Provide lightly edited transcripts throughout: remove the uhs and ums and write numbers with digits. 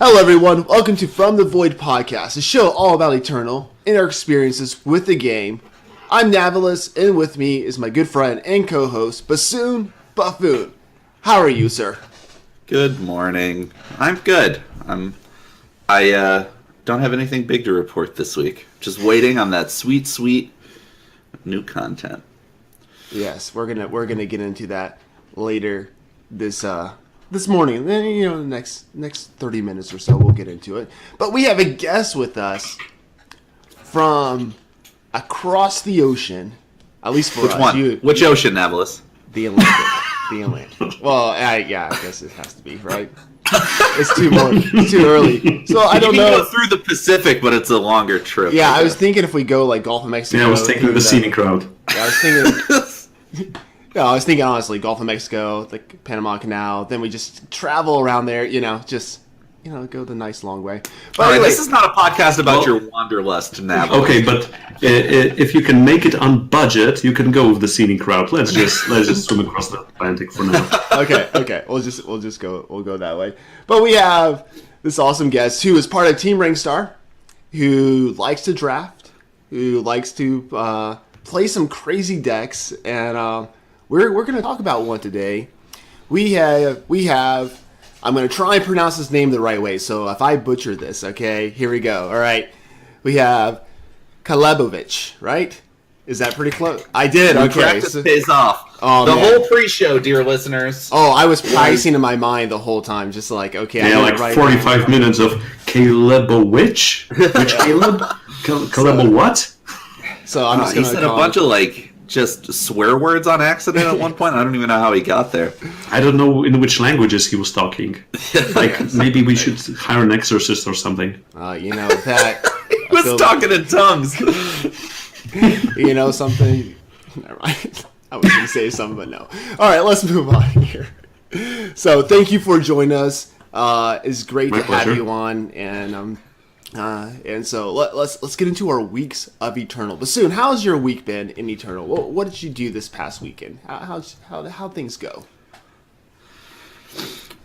Hello everyone, welcome to From the Void Podcast, a show all about Eternal and our experiences with the game. I'm Navilis, and with me is my good friend and co-host, Bassoon Buffoon. How are you, sir? Good morning. I'm good. I don't have anything big to report this week. Just waiting on that sweet new content. Yes, we're gonna get into that later this morning. And then the next 30 minutes or so we'll get into it. But we have a guest with us from across the ocean. At least for Which us. one? Which ocean, Navilis? The Atlantic. The Atlantic. Well, I guess it has to be, right? It's too early. So I don't know. You can go through the Pacific, but it's a longer trip. Yeah, I was thinking if we go like Gulf of Mexico. Yeah, I was thinking the scenic route. Yeah, I was thinking honestly, Gulf of Mexico, the Panama Canal. Then we just travel around there. Go the nice long way. But anyway, anyway, this is not a podcast about your wanderlust, Navilis. Okay, but if you can make it on budget, you can go with the scenic route. Let's just swim across the Atlantic for now. Okay. We'll go that way. But we have this awesome guest who is part of Team Ringstar, who likes to draft, who likes to play some crazy decks, and we're going to talk about one today. We have. I'm going to try and pronounce his name the right way, so if I butcher this, okay, here we go. All right. We have Calebovitsch, right? Is that pretty close? I did, okay. Practice pays off. Oh, the man. whole pre-show, dear listeners. Oh, I was practicing in my mind the whole time, just like, okay. Yeah, like 45 minutes of Calebovitsch? Which Caleb? Calebo what? So I'm just going to he said a bunch of, just swear words on accident at one point. I don't even know how he got there. I don't know in which languages he was talking. Maybe we should hire an exorcist or something. That... He was talking in tongues. Something... Never mind. I was going to say something, but no. All right, let's move on here. So thank you for joining us. It's great to have you on, and so let's get into our weeks of Eternal. But soon, how's your week been in Eternal? What did you do this past weekend? How things go?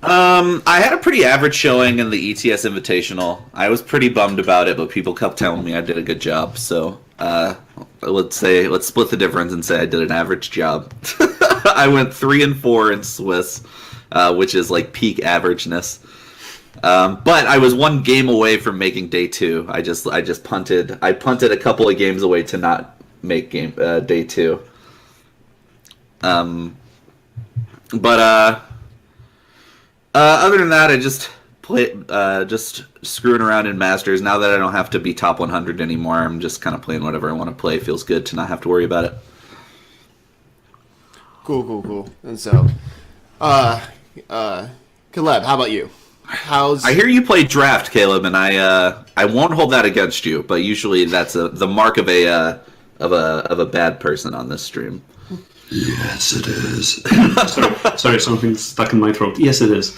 I had a pretty average showing in the ETS Invitational. I was pretty bummed about it, but people kept telling me I did a good job. So let's split the difference and say I did an average job. I went 3-4 in Swiss, which is like peak averageness. But I was one game away from making day 2. I just punted. I punted a couple of games away to not make day 2. Other than that, I just just screwing around in Masters. Now that I don't have to be top 100 anymore, I'm just kind of playing whatever I want to play. It feels good to not have to worry about it. Cool. And so, Caleb, how about you? I hear you play draft, Caleb, and I won't hold that against you. But usually that's the mark of a bad person on this stream. Yes, it is. sorry, something's stuck in my throat. Yes, it is.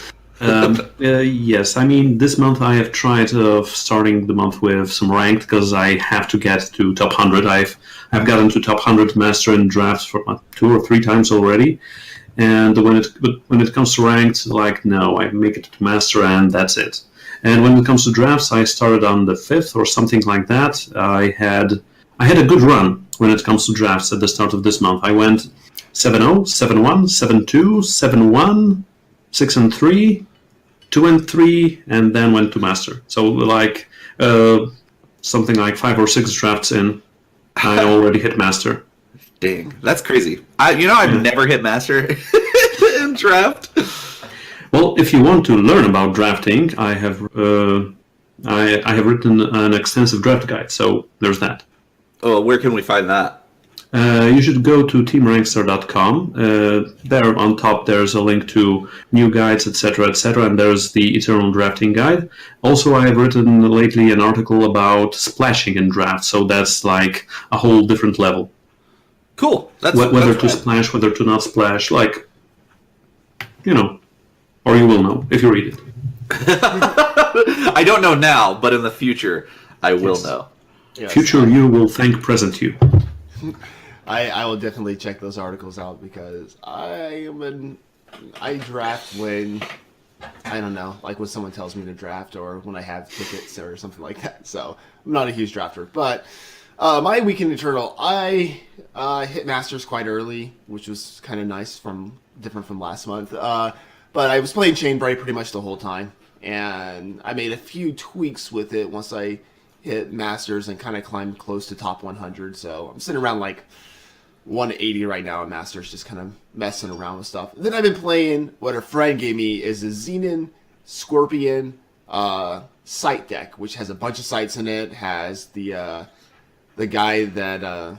Yes, I mean, this month I have tried starting the month with some ranked because I have to get to top 100. I've gotten to top 100 master in drafts for 2 or 3 times already. And when it comes to ranked, no, I make it to master and that's it. And when it comes to drafts, I started on the 5th or something like that. I had a good run when it comes to drafts at the start of this month. I went 7-0, 7-1, 7-2, 7-1, 6-3, 2-3, and then went to master. So something like 5 or 6 drafts in, I already hit master. Dang, that's crazy. I've never hit master in draft. Well, if you want to learn about drafting, I have written an extensive draft guide, so there's that. Oh, where can we find that? You should go to teamrankstar.com. There on top, there's a link to new guides, etc., and there's the Eternal Drafting Guide. Also, I have written lately an article about splashing in drafts, so that's like a whole different level. Cool. Whether to splash, whether to not splash, or you will know if you read it. I don't know now, but in the future, I will know. Yes. Future you will thank present you. I will definitely check those articles out because I draft when I don't know, like when someone tells me to draft or when I have tickets or something like that. So I'm not a huge drafter. But my weekend Eternal, I hit Masters quite early, which was kind of nice, different from last month. But I was playing Chainbraid pretty much the whole time, and I made a few tweaks with it once I hit Masters and kind of climbed close to top 100. So I'm sitting around like 180 right now in Masters, just kind of messing around with stuff. Then I've been playing what a friend gave me is a Xenon Scorpion sight deck, which has a bunch of sights in it. Has the guy that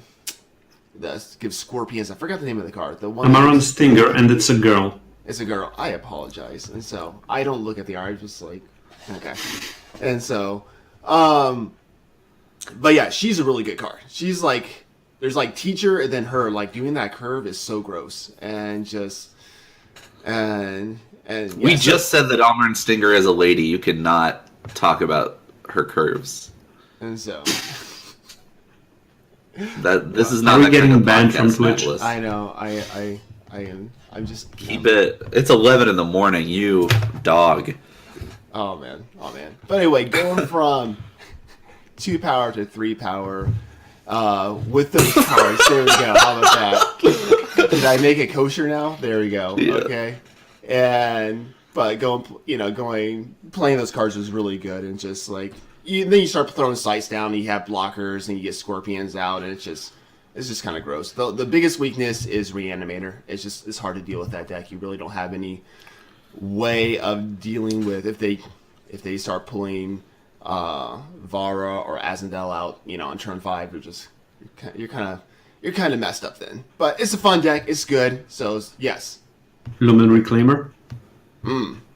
gives scorpions. I forgot the name of the card. The one. Amaran Stinger, and it's a girl. It's a girl. I apologize. And so I don't look at the art. I'm just like, okay. And so, but yeah, she's a really good card. She's like, there's like teacher and then her, like doing that curve is so gross and just, and yeah, we just said that Almer and Stinger is a lady. You cannot talk about her curves. And so. That this is not Are we getting kind of banned from podcast, Twitch? Atlas. I know. I am. I'm just Keep it. It's 11 in the morning. You dog. Oh man. But anyway, going from 2 power to 3 power, with those cards. There we go. How about that? Did I make it kosher now? There we go. Yeah. Okay. But playing those cards was really good, and just like then you start throwing sights down, and you have blockers, and you get scorpions out, and it's just kind of gross. The biggest weakness is Reanimator. It's hard to deal with that deck. You really don't have any way of dealing with if they start pulling Vara or Azendel out, on turn 5. You're kind of messed up then. But it's a fun deck. It's good. So yes, Lumen Reclaimer.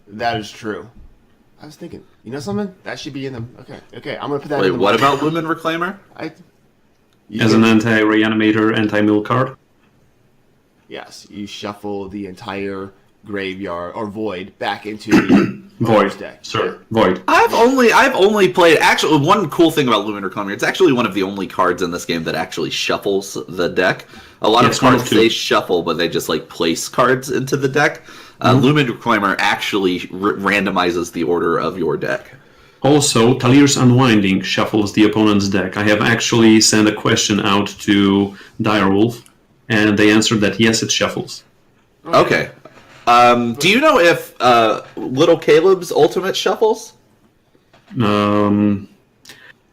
that is true. I was thinking, you know something? That should be in them. Okay. I'm gonna put that. Wait, in the what about Lumen Reclaimer? As an anti-reanimator, anti-mill card. Yes, you shuffle the entire graveyard or void back into the Void deck. Sir. Void. I've only played actually one cool thing about Lumen Reclaimer. It's actually one of the only cards in this game that actually shuffles the deck. A lot of It's one of cards two. say shuffle, but they just like place cards into the deck. Lumen Reclaimer actually randomizes the order of your deck. Also, Talir's Unwinding shuffles the opponent's deck. I have actually sent a question out to Direwolf, and they answered that yes, it shuffles. Okay. Do you know if Little Caleb's ultimate shuffles? I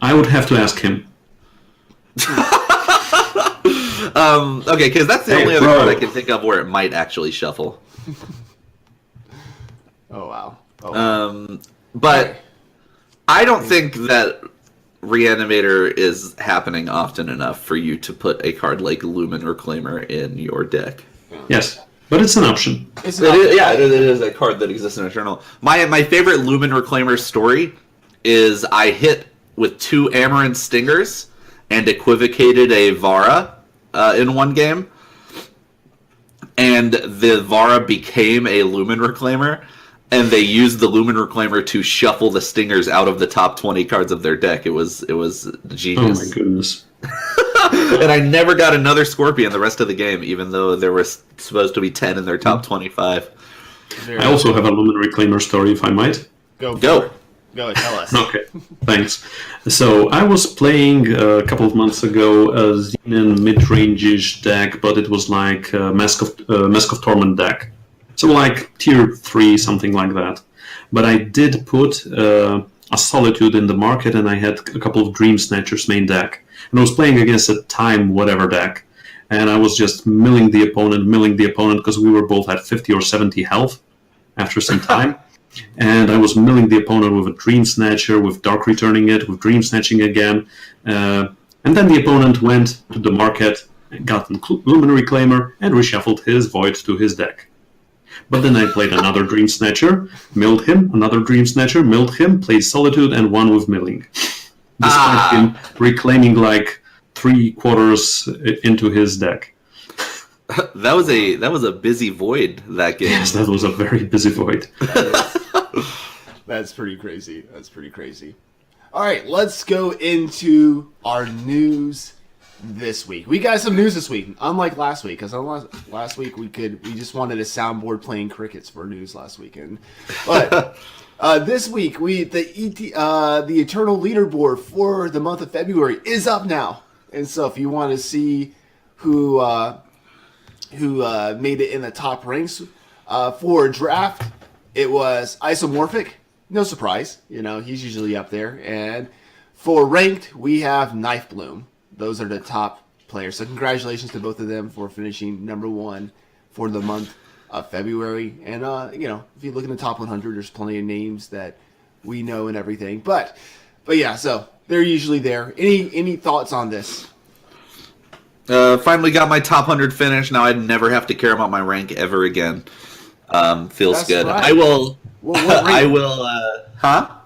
would have to ask him. Okay, because that's the Hey, only other bro. card I can think of where it might actually shuffle. Oh wow. But I don't think that Reanimator is happening often enough for you to put a card like Lumen Reclaimer in your deck. Yes, but it's an option. It's not, It is a card that exists in Eternal. My favorite Lumen Reclaimer story is I hit with 2 Amaranth Stingers and equivocated a Vara in one game. And the Vara became a Lumen Reclaimer. And they used the Lumen Reclaimer to shuffle the Stingers out of the top 20 cards of their deck. It was Oh genius. my goodness. And I never got another Scorpion the rest of the game, even though there were supposed to be 10 in their top 25. I also have a Lumen Reclaimer story, if I might. Go. Go. Tell us. Okay, thanks. So I was playing a couple of months ago a Xenon mid-range-ish deck, but it was like a Mask of Torment deck. So like tier 3, something like that. But I did put a Solitude in the market, and I had a couple of Dream Snatchers main deck. And I was playing against a time whatever deck. And I was just milling the opponent, because we were both at 50 or 70 health after some time. And I was milling the opponent with a Dream Snatcher, with Dark Returning it, with Dream Snatching again. And then the opponent went to the market, got a Lumen Reclaimer, and reshuffled his Void to his deck. But then I played another Dream Snatcher, milled him, another Dream Snatcher, milled him, played Solitude, and won with milling. Despite him reclaiming like 3/4 into his deck. That was a busy Void that game. Yes, that was a very busy Void. That's pretty crazy. All right, let's go into our news this week. We got some news this week, unlike last week, because last week we just wanted a soundboard playing crickets for news last weekend. But this week the Eternal Leaderboard for the month of February is up now, and so if you want to see who made it in the top ranks for draft, it was Isomorphic. No surprise, he's usually up there. And for ranked, we have Knife Bloom. Those are the top players. So congratulations to both of them for finishing number 1 for the month of February. And, if you look in the top 100, there's plenty of names that we know and everything. But yeah, so they're usually there. Any thoughts on this? Finally got my top 100 finish. Now I never have to care about my rank ever again. Feels That's good. right. I will. What I will.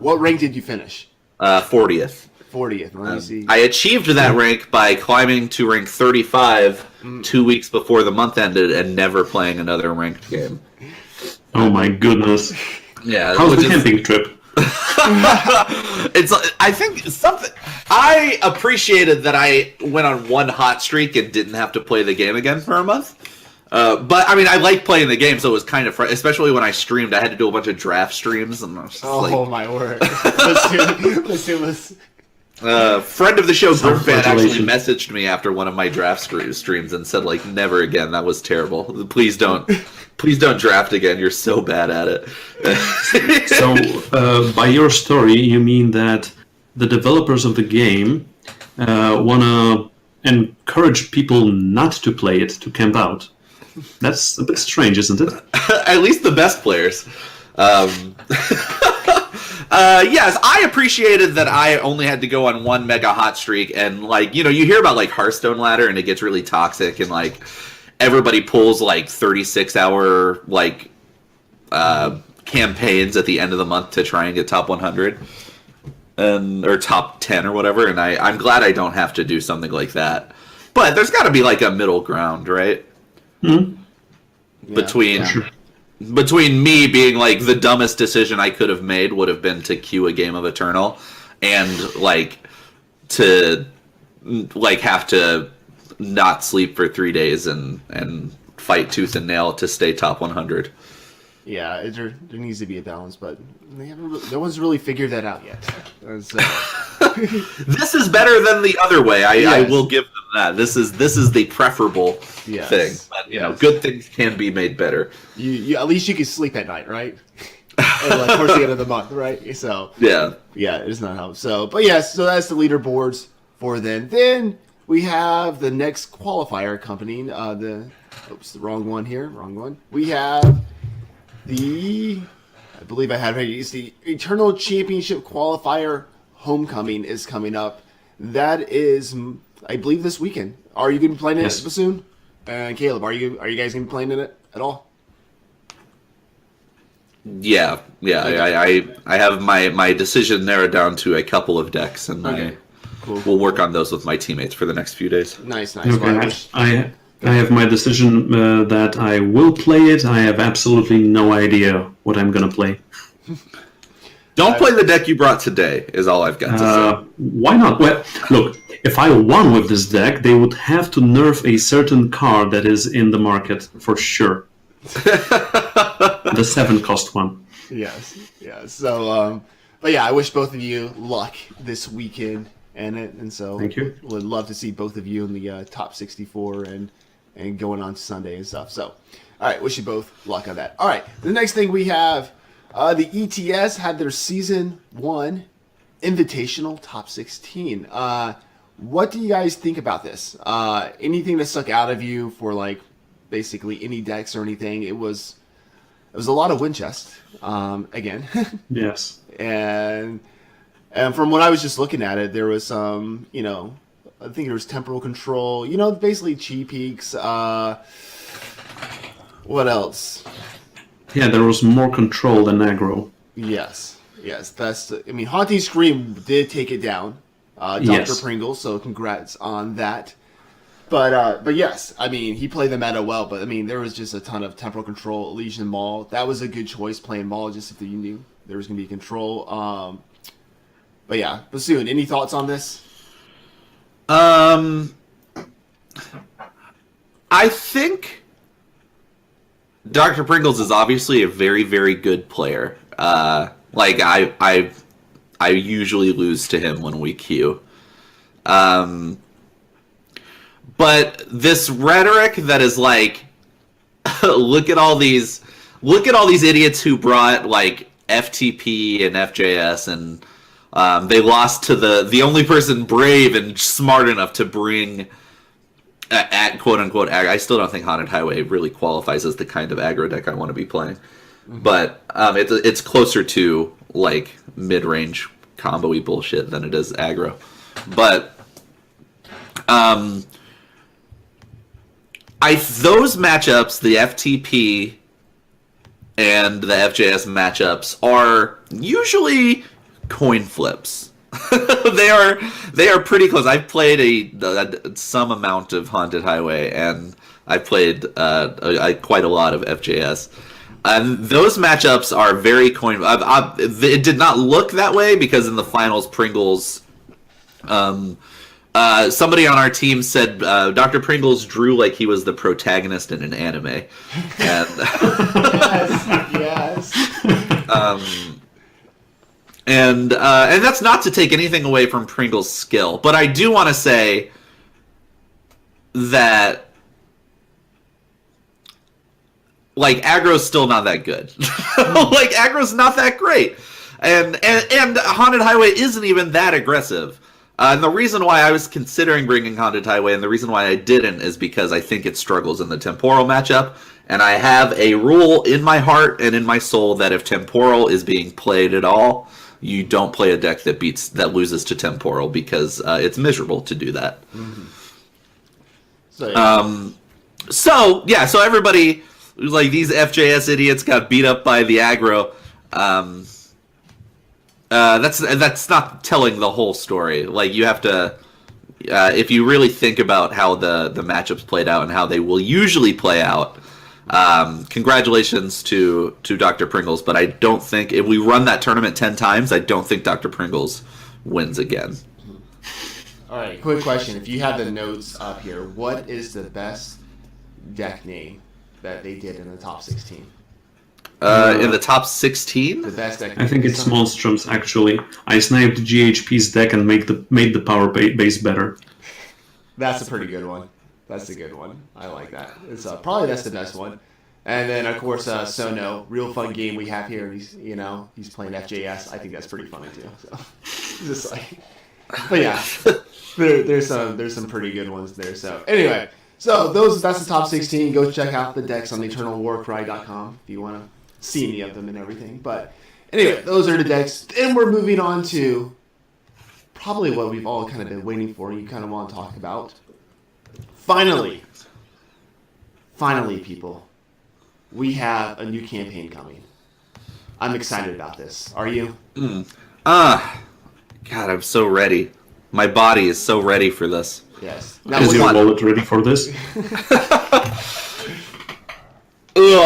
What rank did you finish? 40th. 40th. Let me see. I achieved that rank by climbing to rank 35 2 weeks before the month ended and never playing another ranked game. Oh my goodness. Yeah. How's the camping trip? I think something. I appreciated that I went on one hot streak and didn't have to play the game again for a month. But I mean, I like playing the game, so it was kind of especially when I streamed. I had to do a bunch of draft streams, and I was just my word! Bassoon was. Friend of the show, Grimfan, actually Self-flagellation. messaged me after one of my draft streams and said, like, never again. That was terrible. Please don't draft again. You're so bad at it. So, by your story, you mean that the developers of the game want to encourage people not to play it, to camp out. That's a bit strange, isn't it? At least the best players. Yes, I appreciated that I only had to go on one mega hot streak, and you hear about like Hearthstone ladder, and it gets really toxic, and like everybody pulls like 36-hour campaigns at the end of the month to try and get top 100 or top 10 or whatever, and I'm glad I don't have to do something like that. But there's got to be like a middle ground, right? Hmm? Between me being like the dumbest decision I could have made would have been to queue a game of Eternal, and to have to not sleep for 3 days and fight tooth and nail to stay top 100. Yeah, there needs to be a balance, but no one's really figured that out yet. This is better than the other way. I Yes. will give them that. This is the preferable Yes. thing. But, Yes. good things can be made better. You at least you can sleep at night, right? Towards the end of the month, right? So Yeah. it's not how. So, but yes, so that's the leaderboards for then. Then we have the next qualifier accompanying the wrong one here. Wrong one. We have I believe I had it ready. It's the Eternal Championship Qualifier Homecoming is coming up. That is, I believe, this weekend. Are you going to be playing it, Yes. Bassoon? And Caleb, are you guys going to be playing in it at all? Yeah. I have my decision narrowed down to a couple of decks, and Okay. Cool. we'll work on those with my teammates for the next few days. Nice. Well, I Okay, wish- I have my decision that I will play it. I have absolutely no idea what I'm going to play. Don't play the deck you brought today, is all I've got to say. Why not? Well, look, if I won with this deck, they would have to nerf a certain card that is in the market for sure. The 7-cost one. Yes. So, but yeah, I wish both of you luck this weekend and so Thank you. would love to see both of you in the top 64 and going on to Sunday and stuff. So, all right, wish you both luck on that. All right, the next thing we have, the ETS had their season 1 invitational top 16. What do you guys think about this? Anything that stuck out of you for basically any decks or anything? It was a lot of wind chest again. Yes. And from what I was just looking at it, there was some, I think there was temporal control, basically chi peaks. What else? Yeah, there was more control than aggro. Yes. Haunting Scream did take it down, Dr. Yes. Pringles, so congrats on that. But yes, he played the meta well, but there was just a ton of temporal control, Elysian Maul. That was a good choice playing Maul, just if you knew there was going to be control. But yeah, Bassoon, any thoughts on this? I think Dr. Pringles is obviously a very, very good player. I usually lose to him when we queue. But this rhetoric that is like, look at all these idiots who brought like FTP and FJS, and they lost to the only person brave and smart enough to bring at quote unquote aggro. I still don't think Haunted Highway really qualifies as the kind of aggro deck I want to be playing, but it's closer to like mid range combo-y bullshit than it is aggro. But those matchups, the FTP and the FJS matchups, are usually coin flips. they are pretty close. I've played some amount of Haunted Highway, and I played quite a lot of FJS. And those matchups are very coin. It did not look that way because in the finals, Pringles. Somebody on our team said Dr. Pringles drew like he was the protagonist in an anime, and yes. And that's not to take anything away from Pringles' skill, but I do want to say that like aggro's still not that good. Like aggro's not that great, and Haunted Highway isn't even that aggressive. And the reason why I was considering bringing Haunted Highway, and the reason why I didn't, is because I think it struggles in the temporal matchup. And I have a rule in my heart and in my soul that if temporal is being played at all, you don't play a deck that loses to temporal, because it's miserable to do that. Mm-hmm. So everybody, like these FJS idiots, got beat up by the aggro. That's not telling the whole story. Like, you have to, if you really think about how the matchups played out and how they will usually play out, congratulations to Dr. Pringles, but I don't think, if we run that tournament 10 times, I don't think Dr. Pringles wins again. All right, quick question. If you have the notes up here, what is the best deck name that they did in the top 16? In the top 16? The best deck. I think it's Monstroms, actually. I sniped GHP's deck and made the power base better. That's a pretty good one. That's a good one. I like that. It's probably that's the best one. And then of course Sono, real fun game we have here. He's playing FJS. I think that's pretty funny too. So just like, but yeah, there's some pretty good ones there. So anyway, that's the top 16. Go check out the decks on eternalwarcry.com if you want to see any of them and everything. But anyway, those are the decks. And we're moving on to probably what we've all kind of been waiting for and you kind of want to talk about. Finally, people, we have a new campaign coming. I'm excited about this. Are you? God, I'm so ready. My body is so ready for this. Yes. Now, is your wallet ready for this?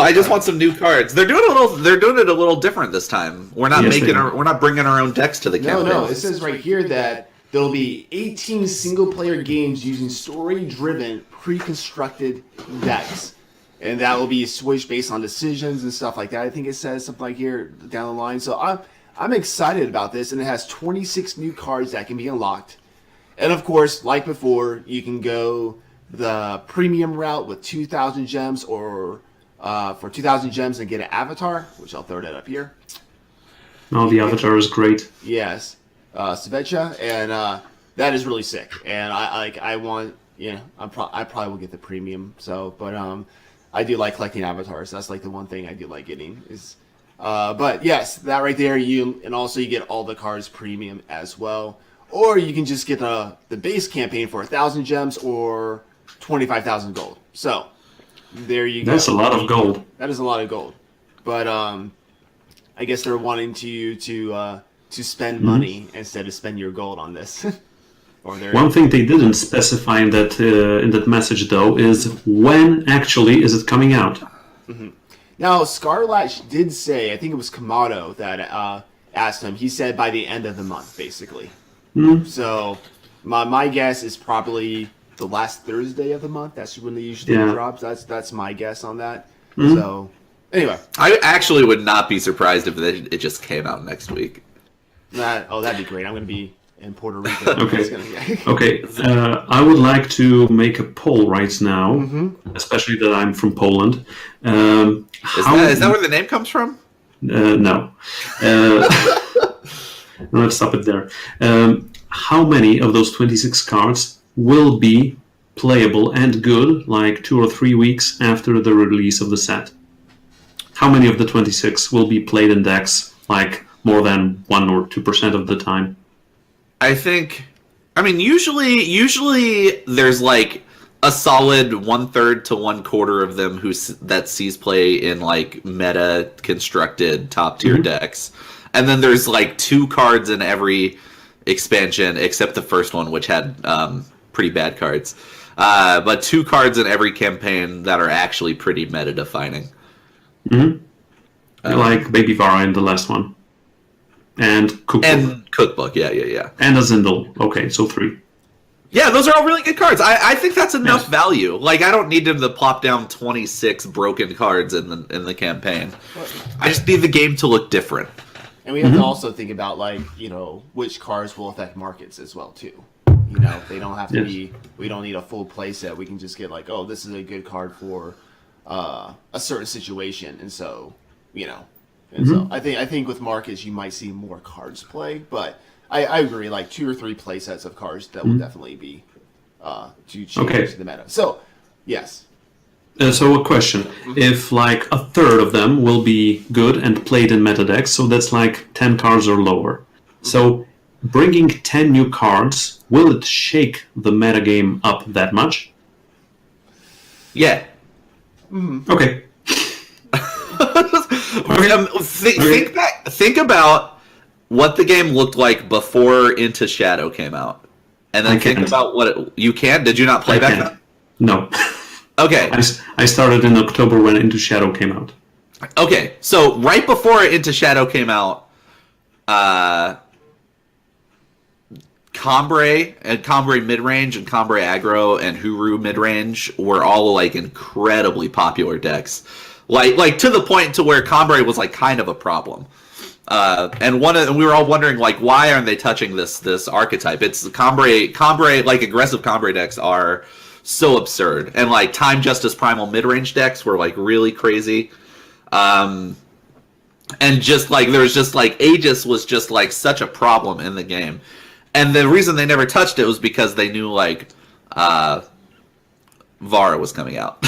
I just want some new cards. They're doing it a little different this time. We're not we're not bringing our own decks to the campaign. No. It says right here that there'll be 18 single-player games using story-driven, pre-constructed decks, and that will be switched based on decisions and stuff like that. I think it says something like here down the line. So I'm excited about this, and it has 26 new cards that can be unlocked. And of course, like before, you can go the premium route with 2,000 gems, or for 2,000 gems and get an avatar, which I'll throw that up here. No, the avatar is great. Yes, Svecha, and that is really sick. And I probably will get the premium. So, but I do like collecting avatars. That's like the one thing I do like getting is. But yes, that right there. And also you get all the cards premium as well. Or you can just get the base campaign for 1,000 gems or 25,000 gold. So there you go. That's a lot of gold. That is a lot of gold. But I guess they're wanting to spend money instead of spend your gold on this. One thing they didn't specify in that message though is when actually is it coming out. Mm-hmm. Now Scarlatch did say, I think it was Kamado that asked him. He said by the end of the month, basically. Mm-hmm. So my guess is probably the last Thursday of the month. That's when they usually drops. That's my guess on that. So anyway, I actually would not be surprised if it just came out next week. That'd be great. I'm going to be in Puerto Rico. Okay. I would like to make a poll right now, especially that I'm from Poland. Is that where the name comes from? No. Let's stop it there. How many of those 26 cards will be playable and good like 2 or 3 weeks after the release of the set? How many of the 26 will be played in decks like more than 1 or 2% of the time? Usually there's like a solid 1/3 to 1/4 of them that sees play in like meta constructed top tier decks, and then there's like 2 cards in every expansion except the first one, which had pretty bad cards, but 2 cards in every campaign that are actually pretty meta defining. Like Baby Vara in the last one. And Cookbook, yeah. And a Zindel. Okay, so 3. Yeah, those are all really good cards. I think that's enough value. Like, I don't need them to plop down 26 broken cards in the campaign. I just need the game to look different. And we have to also think about, like, which cards will affect markets as well, too. They don't have to be... We don't need a full play set. We can just get, like, oh, this is a good card for a certain situation. And so, so I think with markets, you might see more cards play. But I agree, like 2 or 3 play sets of cards that will definitely be to change the meta. So, yes. So a question. If like a third of them will be good and played in meta decks, so that's like 10 cards or lower. So bringing 10 new cards, will it shake the meta game up that much? Yeah. Okay. Think about what the game looked like before Into Shadow came out, and then think about what you can. Did you not play back then? No. Okay. I started in October when Into Shadow came out. Okay, so right before Into Shadow came out, Combre and Combre midrange and Combre aggro and Huru midrange were all like incredibly popular decks. Like to the point to where Combre was like kind of a problem. And we were all wondering like why aren't they touching this archetype? It's Combre like aggressive Combre decks are so absurd. And like Time Justice Primal midrange decks were like really crazy. And just like there was just like Aegis was just like such a problem in the game. And the reason they never touched it was because they knew like Vara was coming out.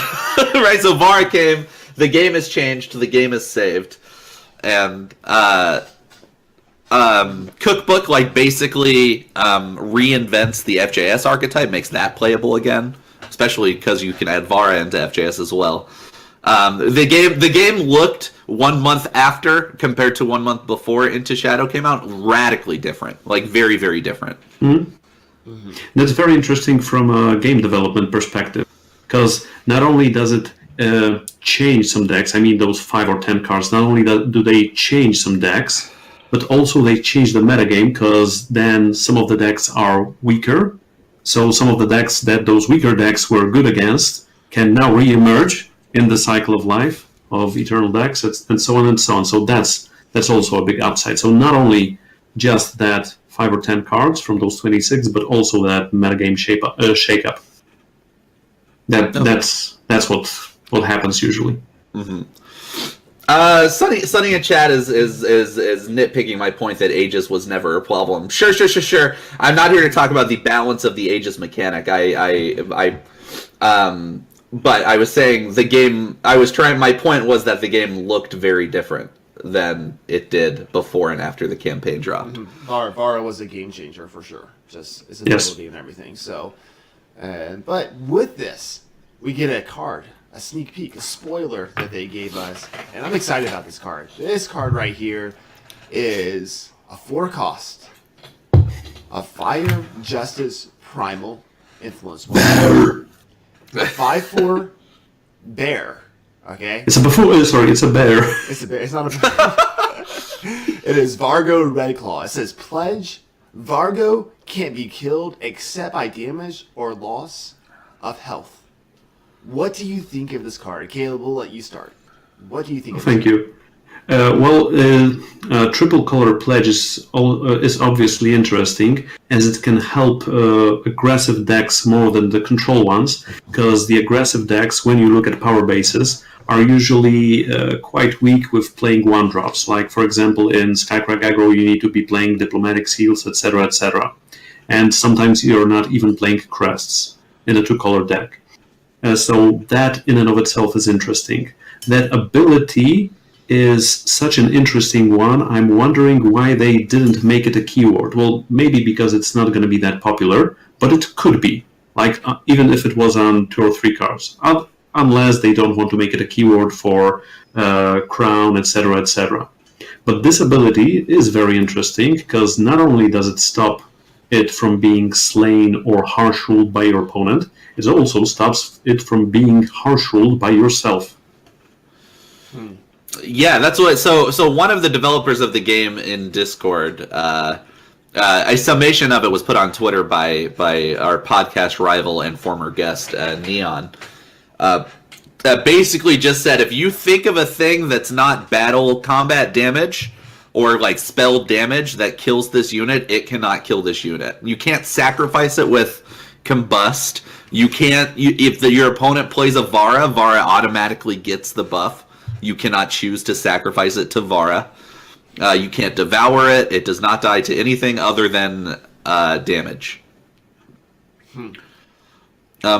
Right? So Vara came, the game has changed, the game is saved. And Cookbook like basically reinvents the FJS archetype, makes that playable again, especially because you can add Vara into FJS as well. The game looked 1 month after compared to 1 month before Into Shadow came out radically different, like very, very different. That's very interesting from a game development perspective, because not only does it change some decks, I mean those 5 or 10 cards, not only do they change some decks, but also they change the metagame, because then some of the decks are weaker. So some of the decks that those weaker decks were good against can now re-emerge in the cycle of life of eternal decks, and so on and so on. So that's also a big upside. So not only just that 5 or 10 cards from those 26, but also that metagame shake-up. That's what happens usually. Sunny in chat is nitpicking my point that Aegis was never a problem. Sure. I'm not here to talk about the balance of the Aegis mechanic. But I was saying my point was that the game looked very different than it did before and after the campaign dropped. Vara was a game changer for sure. Just its ability and everything. So, but with this, we get a card, a sneak peek, a spoiler that they gave us, and I'm excited about this card. This card right here is a 4-cost, a Fire Justice Primal Influence. A 5/4 bear. Okay. It's a buffoon. Sorry, it's a bear. It's a bear. It's not a bear. It is Vargo Redclaw. It says pledge. Vargo can't be killed except by damage or loss of health. What do you think of this card? Caleb, we'll let you start. What do you think of Thank you. Triple color pledge is obviously interesting, as it can help aggressive decks more than the control ones, because the aggressive decks, when you look at power bases, are usually quite weak with playing one drops. Like, for example, in Skycrack aggro, you need to be playing Diplomatic Seals, etc., etc. And sometimes you're not even playing crests in a two-color deck. So that in and of itself is interesting. That ability is such an interesting one. I'm wondering why they didn't make it a keyword. Well, maybe because it's not going to be that popular, but it could be. Like, even if it was on 2 or 3 cards. Unless they don't want to make it a keyword for Crown, etc., etc. But this ability is very interesting, because not only does it stop it from being slain or harsh ruled by your opponent, it also stops it from being harsh ruled by yourself. Yeah, that's what. So one of the developers of the game in Discord, a summation of it was put on Twitter by our podcast rival and former guest Neon. That basically just said, if you think of a thing that's not battle combat damage or like spell damage that kills this unit, it cannot kill this unit. You can't sacrifice it with Combust. You can't. If your opponent plays a Vara, Vara automatically gets the buff. You cannot choose to sacrifice it to Vara. You can't devour it. It does not die to anything other than damage.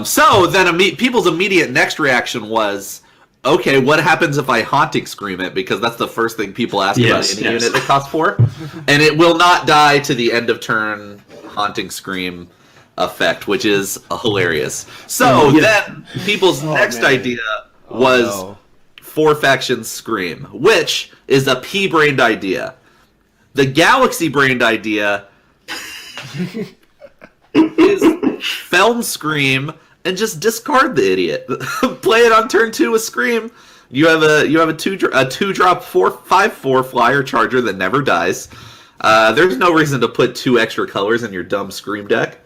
So then people's immediate next reaction was, okay, what happens if I Haunting Scream it? Because that's the first thing people ask about any unit that costs 4. And it will not die to the end of turn Haunting Scream effect, which is hilarious. So then people's next idea was 4 factions Scream, which is a pea-brained idea. The galaxy-brained idea is Felm Scream and just discard the idiot. Play it on turn 2 with Scream. You have a 2-drop 5/4 flyer charger that never dies. There's no reason to put 2 extra colors in your dumb Scream deck.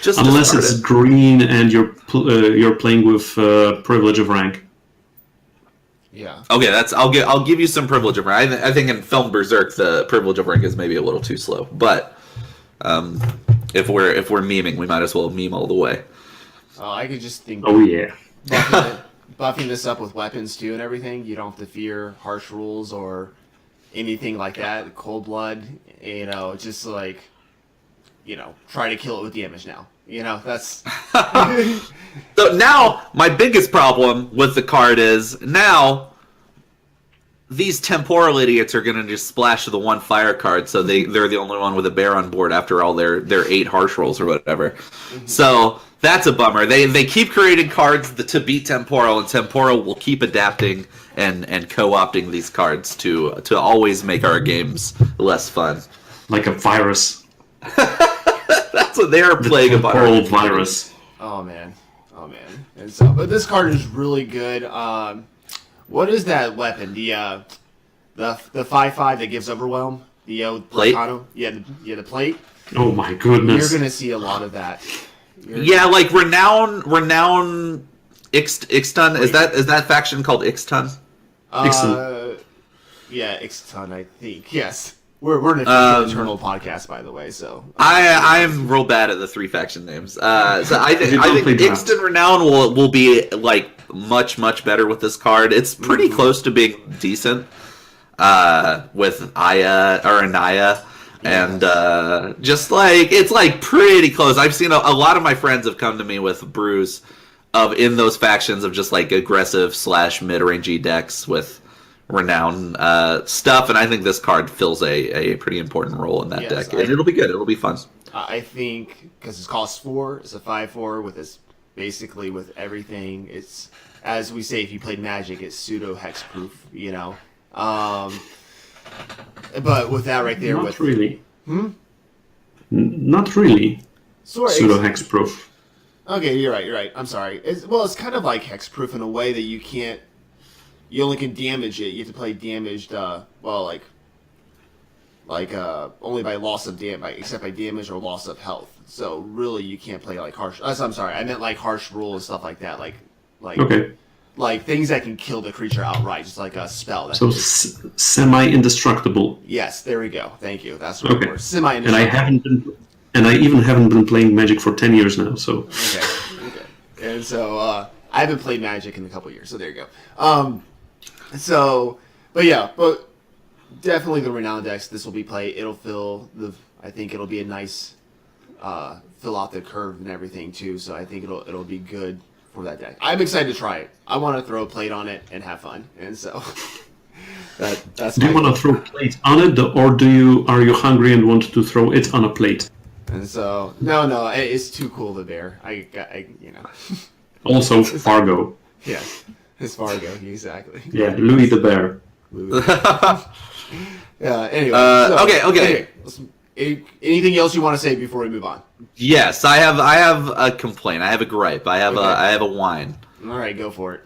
Just unless it's green and you're playing with Privilege of Rank. Yeah. Okay, I'll give you some Privilege of Rank. I think in Film Berserk the Privilege of Rank is maybe a little too slow, but if we're memeing, we might as well meme all the way. Oh, I could just think. Oh yeah. Buffing this up with weapons too and everything. You don't have to fear harsh rules or anything like that. Cold blood, just like, try to kill it with damage now. That's. So now, my biggest problem with the card is, now, these temporal idiots are going to just splash the 1 fire card, so they're the only one with a bear on board after all their 8 harsh rolls or whatever. Mm-hmm. So, that's a bummer. They keep creating cards to beat temporal, and temporal will keep adapting and co-opting these cards to always make our games less fun. Like a virus. That's what they're playing about. Temporal virus. Oh man. And so, but this card is really good. What is that weapon? The 5/5 that gives overwhelm. The plate. The plate. Oh my goodness! You're gonna see a lot of that. Like renown Ixtun. Is that faction called Ixtun? Yeah, Ixtun. I think yes. We're an eternal podcast, by the way. So I'm real bad at the 3 faction names. So I think Ixtun Renown will be like much better with this card. It's pretty close to being decent with Aya or Anaya, and just like it's like pretty close. I've seen a lot of my friends have come to me with brews in those factions of just like aggressive / mid-rangey decks with Renown stuff, and I think this card fills a pretty important role in that deck, and it'll be good. It'll be fun. I think because it costs 4, it's a 5/4 with this basically with everything. It's, as we say, if you played Magic, it's pseudo hexproof, But with that right there, not really. Not really. Pseudo hexproof. Okay, you're right. I'm sorry. It's kind of like hexproof in a way that you only can damage it. You have to play damaged. like only by loss of damage, except by damage or loss of health. So really, you can't play like harsh. I'm sorry, I meant like harsh rule and stuff like that, Okay. like things that can kill the creature outright, just like a spell. That So semi-indestructible. yes, there we go. Thank you. That's what it was. Semi-indestructible. And I even haven't been playing Magic for 10 years now. So Okay. And so I haven't played Magic in a couple years, so there you go. But definitely the Renown decks. This will be played. I think it'll be a nice fill out the curve and everything too. So I think it'll be good for that deck. I'm excited to try it. I want to throw a plate on it and have fun. And so that's. do you want to throw plates on it, or are you hungry and want to throw it on a plate? And so no, it's too cool to bear. I Also, Fargo. Yeah, it's Fargo exactly. Yeah, Louis the Bear. Yeah. Anyway. Okay. Anything else you want to say before we move on? Yes, I have a complaint. I have a gripe. I have a whine. All right, go for it.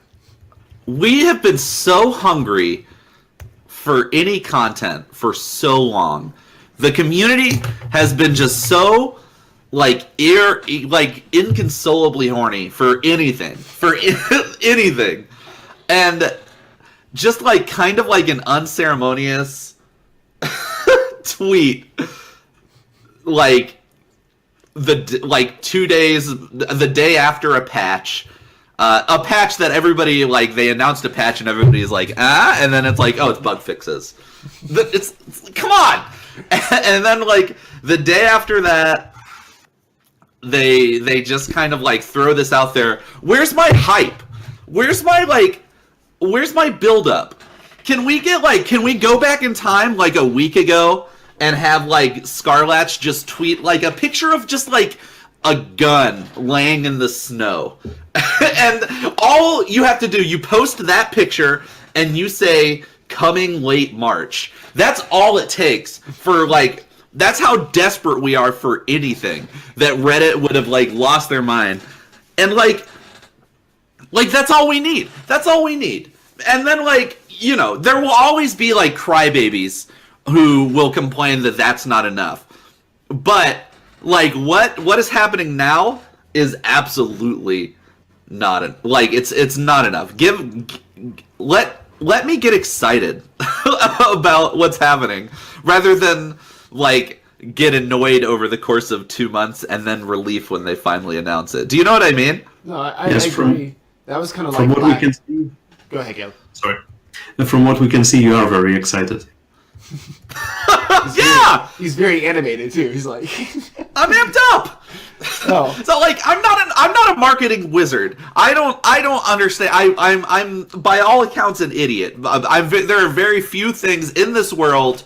We have been so hungry for any content for so long. The community has been just so inconsolably horny for anything, anything, and just kind of like an unceremonious tweet, the 2 days, the day after a patch that everybody they announced a patch and everybody's and then it's it's bug fixes. It's come on, and then the day after that. They just kind of throw this out there. Where's my hype? Where's my build up? Can we go back in time a week ago and have Scarlatch just tweet a picture of just a gun laying in the snow. And all you have to do, you post that picture and you say coming late March. That's all it takes for that's how desperate we are for anything that Reddit would have lost their mind. And that's all we need. That's all we need. And then there will always be crybabies who will complain that that's not enough. But what is happening now is absolutely not it's not enough. Let me get excited about what's happening rather than get annoyed over the course of 2 months and then relief when they finally announce it. Do you know what I mean? No, I agree. That was kind of from what we can see. Go ahead, Gil. Sorry. From what we can see, you are very excited. He's very animated too. He's like, I'm amped up. Oh. So I'm not a marketing wizard. I don't understand. I'm by all accounts an idiot. There are very few things in this world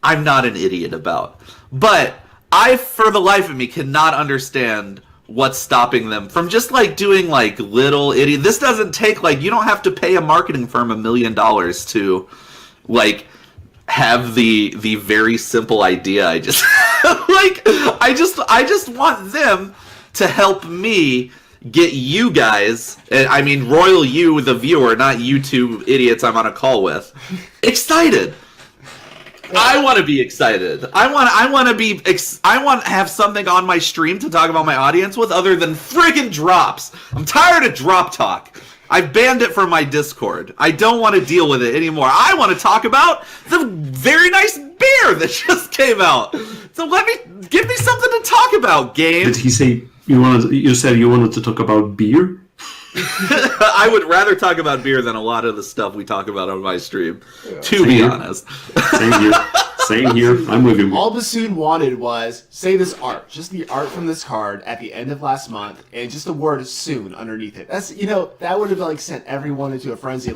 I'm not an idiot about. But I, for the life of me, cannot understand what's stopping them from just doing little idiot. This doesn't take you don't have to pay a marketing firm $1 million to have the very simple idea. I just I just want them to help me get you guys, I mean royal you, the viewer, not you two idiots I'm on a call with, excited. I want to be excited. I want to have something on my stream to talk about my audience with other than friggin' drops. I'm tired of drop talk. I've banned it from my Discord. I don't want to deal with it anymore. I want to talk about the very nice beer that just came out. So give me something to talk about, game. Did he say you said you wanted to talk about beer? I would rather talk about beer than a lot of the stuff we talk about on my stream, to be honest. Same here. I'm with you. All Bassoon wanted was, say this art, just the art from this card at the end of last month, and just the word soon underneath it. That's, that would have sent everyone into a frenzy,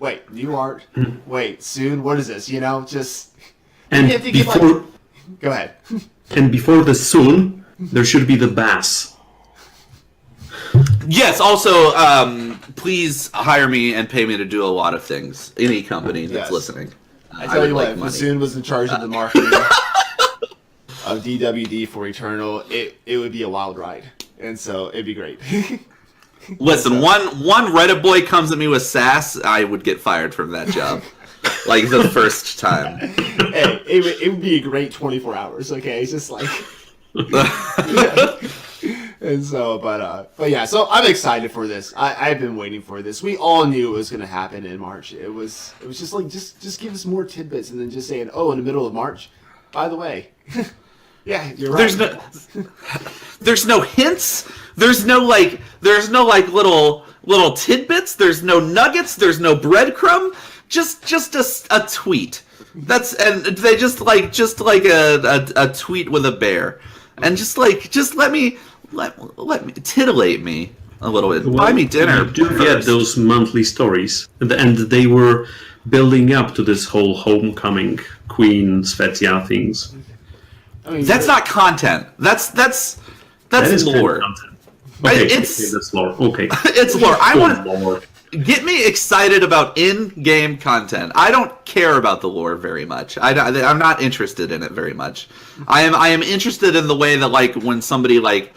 wait, new art? Wait, soon? What is this? Just... And you have to before... Go ahead. And before the soon, there should be the bass. Yes, also, please hire me and pay me to do a lot of things. Any company that's listening. I tell you what, if Bassoon was in charge of the marketing of DWD for Eternal, it would be a wild ride. And so, it'd be great. Listen, one Reddit boy comes at me with sass, I would get fired from that job. like the first time. Hey, it would be a great 24 hours. Okay, it's just like. And so, but yeah, so I'm excited for this. I've been waiting for this. We all knew it was going to happen in March. It was just like just give us more tidbits and then just saying, oh, in the middle of March, by the way, yeah, you're right. There's no hints. There's no like little tidbits. There's no nuggets. There's no breadcrumb. Just a tweet. And they just like a tweet with a bear, and just let me titillate me a little bit. Buy me dinner. You do get those monthly stories, and they were building up to this whole homecoming Queen Svezia things. I mean, That's not content. That's lore. Content. Okay, that's lore. Okay, It's lore. I want lore. Get me excited about in-game content. I don't care about the lore very much. I'm not interested in it very much. I am interested in the way that like when somebody like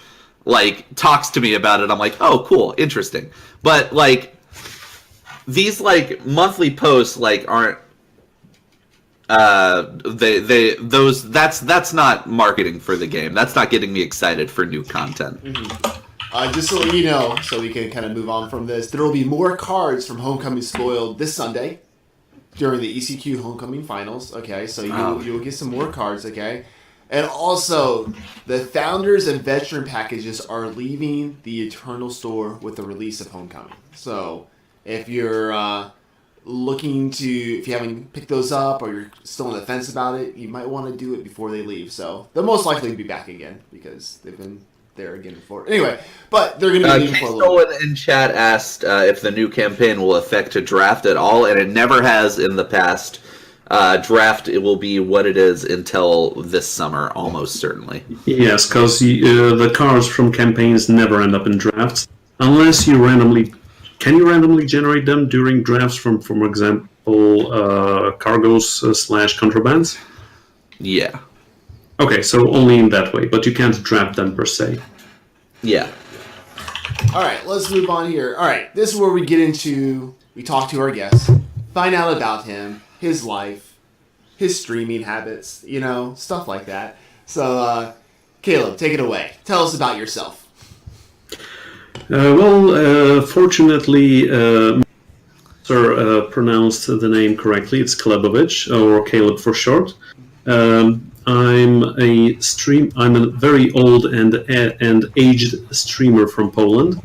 talks to me about it, I'm like, oh, cool, interesting. But like these like monthly posts like aren't. That's not marketing for the game. That's not getting me excited for new content. Just so you know, so we can kind of move on from this, there will be more cards from Homecoming Spoiled this Sunday during the ECQ Homecoming Finals. Okay, so you'll get some more cards. Okay, and also the Founders and Veteran packages are leaving the Eternal store with the release of Homecoming. So if you're if you haven't picked those up or you're still on the fence about it, you might want to do it before they leave. So they'll most likely be back again because they've been there again before. Anyway, but they're going to be leaving for a little bit. Someone in chat asked if the new campaign will affect a draft at all, and it never has in the past. Draft, it will be what it is until this summer, almost certainly. Yes, because the cards from campaigns never end up in drafts unless you randomly. Can you randomly generate them during drafts from, for example, cargoes / contrabands? Yeah. Okay, so only in that way, but you can't draft them per se. Yeah. All right, let's move on here. All right, this is where we talk to our guest, find out about him, his life, his streaming habits, stuff like that. So, Caleb, take it away. Tell us about yourself. Fortunately, Sir pronounced the name correctly. It's Calebovitsch, or Caleb for short. I'm a very old and aged streamer from Poland,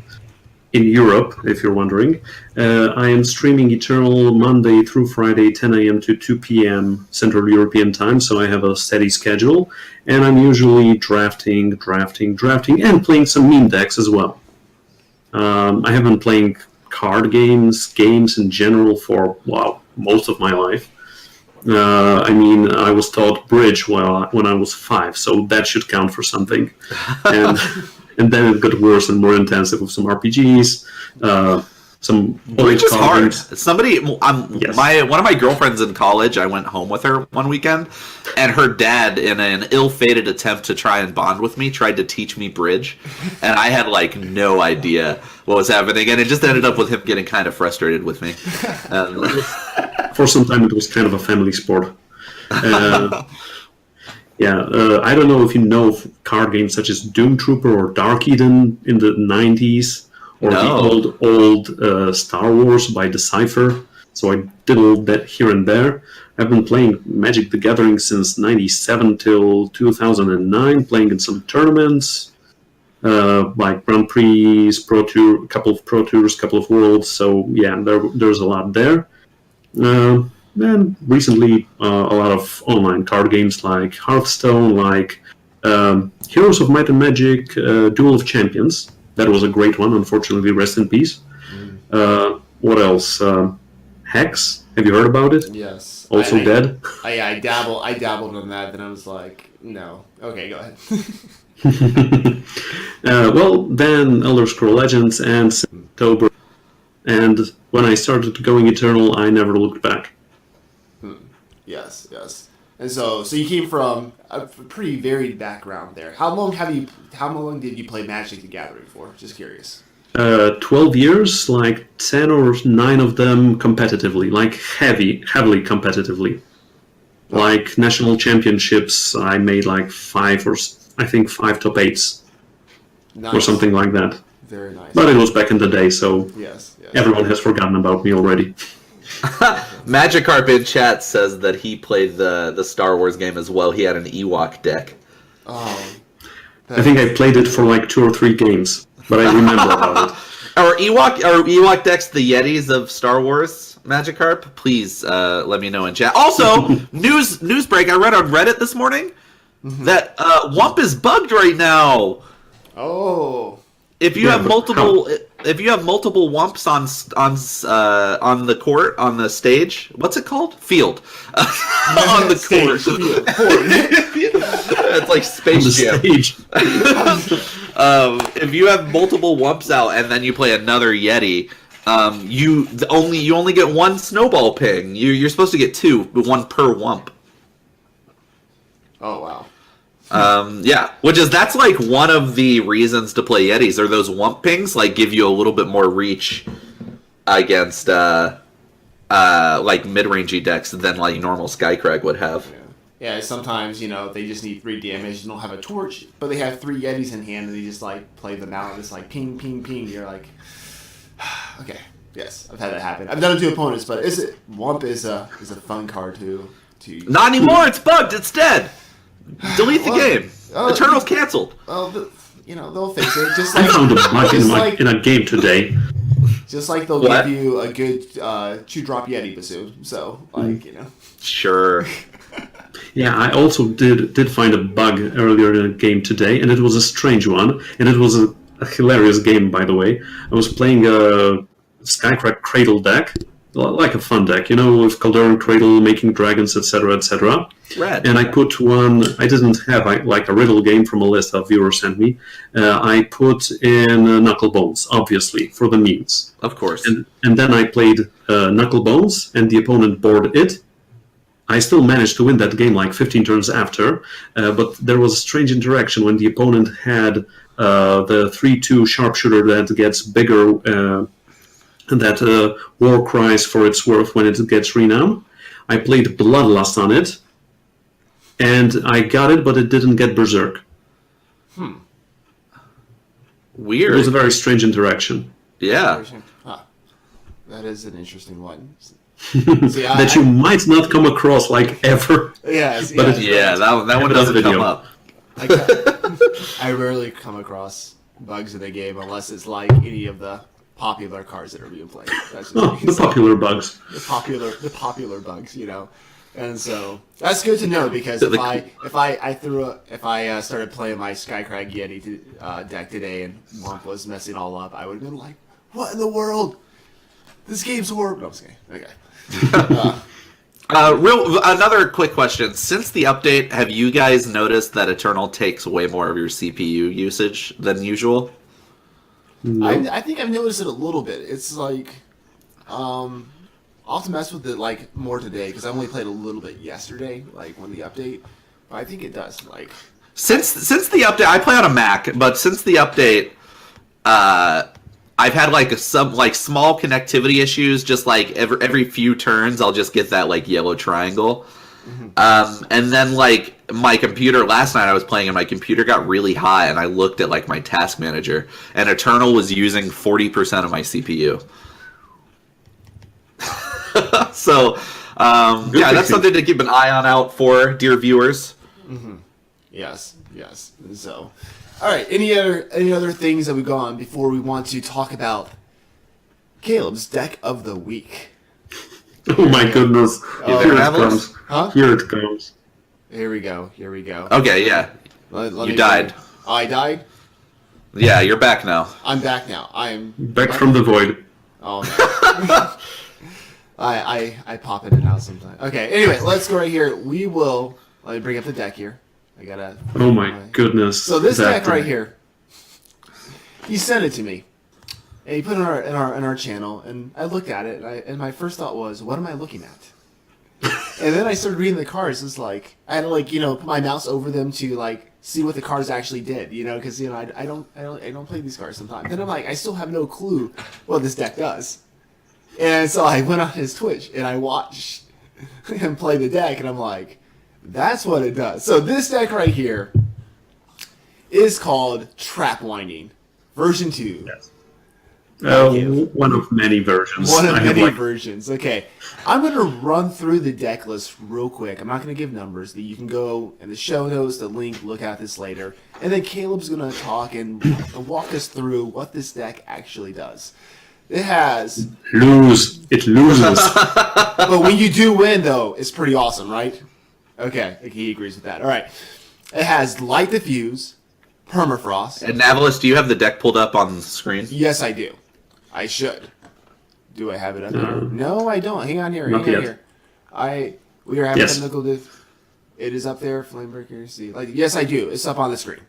in Europe, if you're wondering. I am streaming Eternal Monday through Friday, 10 a.m. to 2 p.m. Central European Time, so I have a steady schedule, and I'm usually drafting, and playing some meme decks as well. I have been playing card games in general for, most of my life. I was taught bridge when I was 5, so that should count for something. And then it got worse and more intensive with some RPGs, some Bridge is hard. games. Yes. One of my girlfriends in college, I went home with her one weekend, and her dad, in an ill-fated attempt to try and bond with me, tried to teach me bridge, and I had no idea what was happening, and it just ended up with him getting kind of frustrated with me. For some time, it was kind of a family sport. I don't know if you know of card games such as Doom Trooper or Dark Eden in the 90s, or the old Star Wars by Decipher. So I did all that here and there. I've been playing Magic the Gathering since 97 till 2009, playing in some tournaments, like Grand Prix, Pro Tour, a couple of Pro Tours, a couple of Worlds. So yeah, there's a lot there. And recently, a lot of online card games like Hearthstone, like Heroes of Might and Magic, Duel of Champions. That was a great one. Unfortunately, rest in peace. What else? Hex. Have you heard about it? Yes. Also dead. I dabbled in that, then I was like, no. Okay, go ahead. Then Elder Scrolls Legends and October. And when I started going Eternal, I never looked back. Yes. And so you came from a pretty varied background there. How long did you play Magic the Gathering for? Just curious. 12 years, like 10 or 9 of them competitively, like heavily competitively. Like national championships, I made like 5 top 8s Nice. or something like that. Very nice. But it was back in the day, so Yes. everyone has forgotten about me already. Magikarp in chat says that he played the Star Wars game as well. He had an Ewok deck. Oh. I think I played it for like 2 or 3 games, but I remember about it. Are Ewok decks the Yetis of Star Wars, Magikarp? Please let me know in chat. Also, news break. I read on Reddit this morning that Wump is bugged right now. Oh. If you have multiple Wumps on the court, on the stage, what's it called? Field. On the court. It's like Space Jam. If you have multiple Wumps out and then you play another Yeti, you only get 1 snowball ping. You're supposed to get 2, but 1 per Wump. Oh wow. That's like one of the reasons to play Yetis, are those Wump pings, like give you a little bit more reach against like mid-rangey decks than like normal Skycrag would have. Yeah, sometimes, they just need 3 damage, you don't have a torch, but they have 3 Yetis in hand, and they just, like, play them out, and it's like, ping, ping, ping, you're like, okay, yes, I've had that happen. I've done it to opponents, but Wump is a fun card to use. Not anymore, it's bugged, it's dead! Delete the game! Eternal's cancelled! Well, they'll fix it, just I like... found a bug in a game today. Just like they'll give you a good 2-drop Yeti bassoon, so, Sure. Yeah, I also did find a bug earlier in a game today, and it was a strange one, and it was a hilarious game, by the way. I was playing a Skycrack Cradle deck, like a fun deck, with Calderon Cradle, making dragons, etc., etc. And I put one, I didn't have like a riddle game from a list a viewer sent me. I put in Knucklebones, obviously, for the memes. Of course. And then I played Knucklebones, and the opponent boarded it. I still managed to win that game like 15 turns after, but there was a strange interaction when the opponent had the 3/2 sharpshooter that gets bigger, that war cries for its worth when it gets renown. I played Bloodlust on it, and I got it, but it didn't get Berserk. Weird. It was a very strange interaction. Yeah. That is an interesting one. See, that you might not come across like ever. Yes, but that one doesn't come up. I rarely come across bugs in a game unless it's like any of the popular cards that are being played. That's just the popular bugs. The popular bugs, And so that's good to know, because if I started playing my Skycrag Yeti deck today and Wump was messing all up, I would have been like, "What in the world? This game's horrible." No, I'm just kidding. Okay. Another quick question. Since the update, have you guys noticed that Eternal takes way more of your CPU usage than usual? No. I think I've noticed it a little bit. It's like, I'll have to mess with it like more today, because I only played a little bit yesterday, like when the update. But I think it does. Like, since the update, I play on a Mac, but since the update, I've had some small connectivity issues. Just like every few turns, I'll just get that like yellow triangle. And then like my computer last night, I was playing and my computer got really hot, and I looked at like my task manager, and Eternal was using 40% of my CPU. So that's something to keep an eye on out for, dear viewers. Yes. So, all right. Any other things that we go on before we want to talk about Caleb's deck of the week? Oh my goodness! Here it comes. Huh? Here it comes. Here we go. Okay, yeah. Let you died. I died? Yeah, you're back now. I'm back now. I am back from the void. Oh no. I pop in and out sometimes. Okay, anyway, let's go right here. Let me bring up the deck here. I gotta. Oh my goodness! So this deck right here, he sent it to me, and he put it in our channel, and I looked at it, and my first thought was, what am I looking at? And then I started reading the cards. It's like I had to put my mouse over them to like see what the cards actually did, because I don't play these cards sometimes. Then I'm like, I still have no clue what this deck does. And so I went on his Twitch and I watched him play the deck, and I'm like, that's what it does. So this deck right here is called Trap Winding, version 2. Yes. One of many versions. One of many versions. Okay. I'm going to run through the deck list real quick. I'm not going to give numbers. You can go in the show notes, the link, look at this later. And then Caleb's going to talk and walk us through what this deck actually does. It has... It loses. But when you do win, though, it's pretty awesome, right? Okay. He agrees with that. All right. It has Light Diffuse, Permafrost. And Navalis, do you have the deck pulled up on the screen? Yes, I do. I should. Do I have it up there? No, I don't. Hang on here. Not yet. We are having technical diff. It is up there. Flamebreaker. See, yes, I do. It's up on the screen.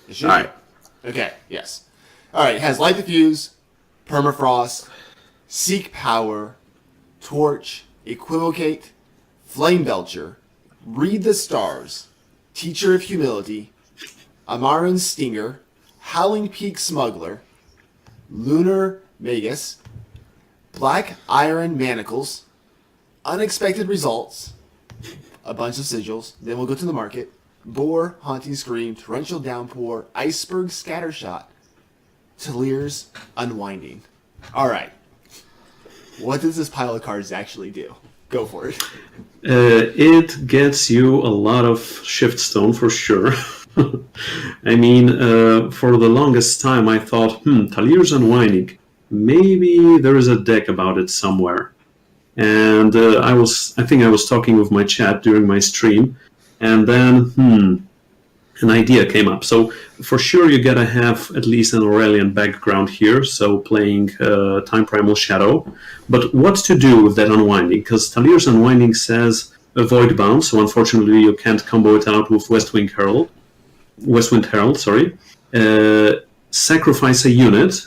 It should. All right. Okay. Yes. All right. It has Light Diffuse, Permafrost, Seek Power, Torch, Equivocate, Flame Belcher, Read the Stars, Teacher of Humility, Amaran Stinger, Howling Peak Smuggler, Lunar Magus, Black Iron Manacles, Unexpected Results, a bunch of sigils, then we'll go to the market, Boar, Haunting Scream, Torrential Downpour, Iceberg Scattershot, Talir's Unwinding. Alright. What does this pile of cards actually do? Go for it. It gets you a lot of shift stone for sure. I mean, for the longest time I thought, Talir's Unwinding. Maybe there is a deck about it somewhere. And I think I was talking with my chat during my stream, and then, an idea came up. So for sure you gotta have at least an Aurelian background here, so playing Time Primal Shadow. But what to do with that Unwinding? Because Talir's Unwinding says avoid bounce, so unfortunately you can't combo it out with Westwind Herald, sorry. Sacrifice a unit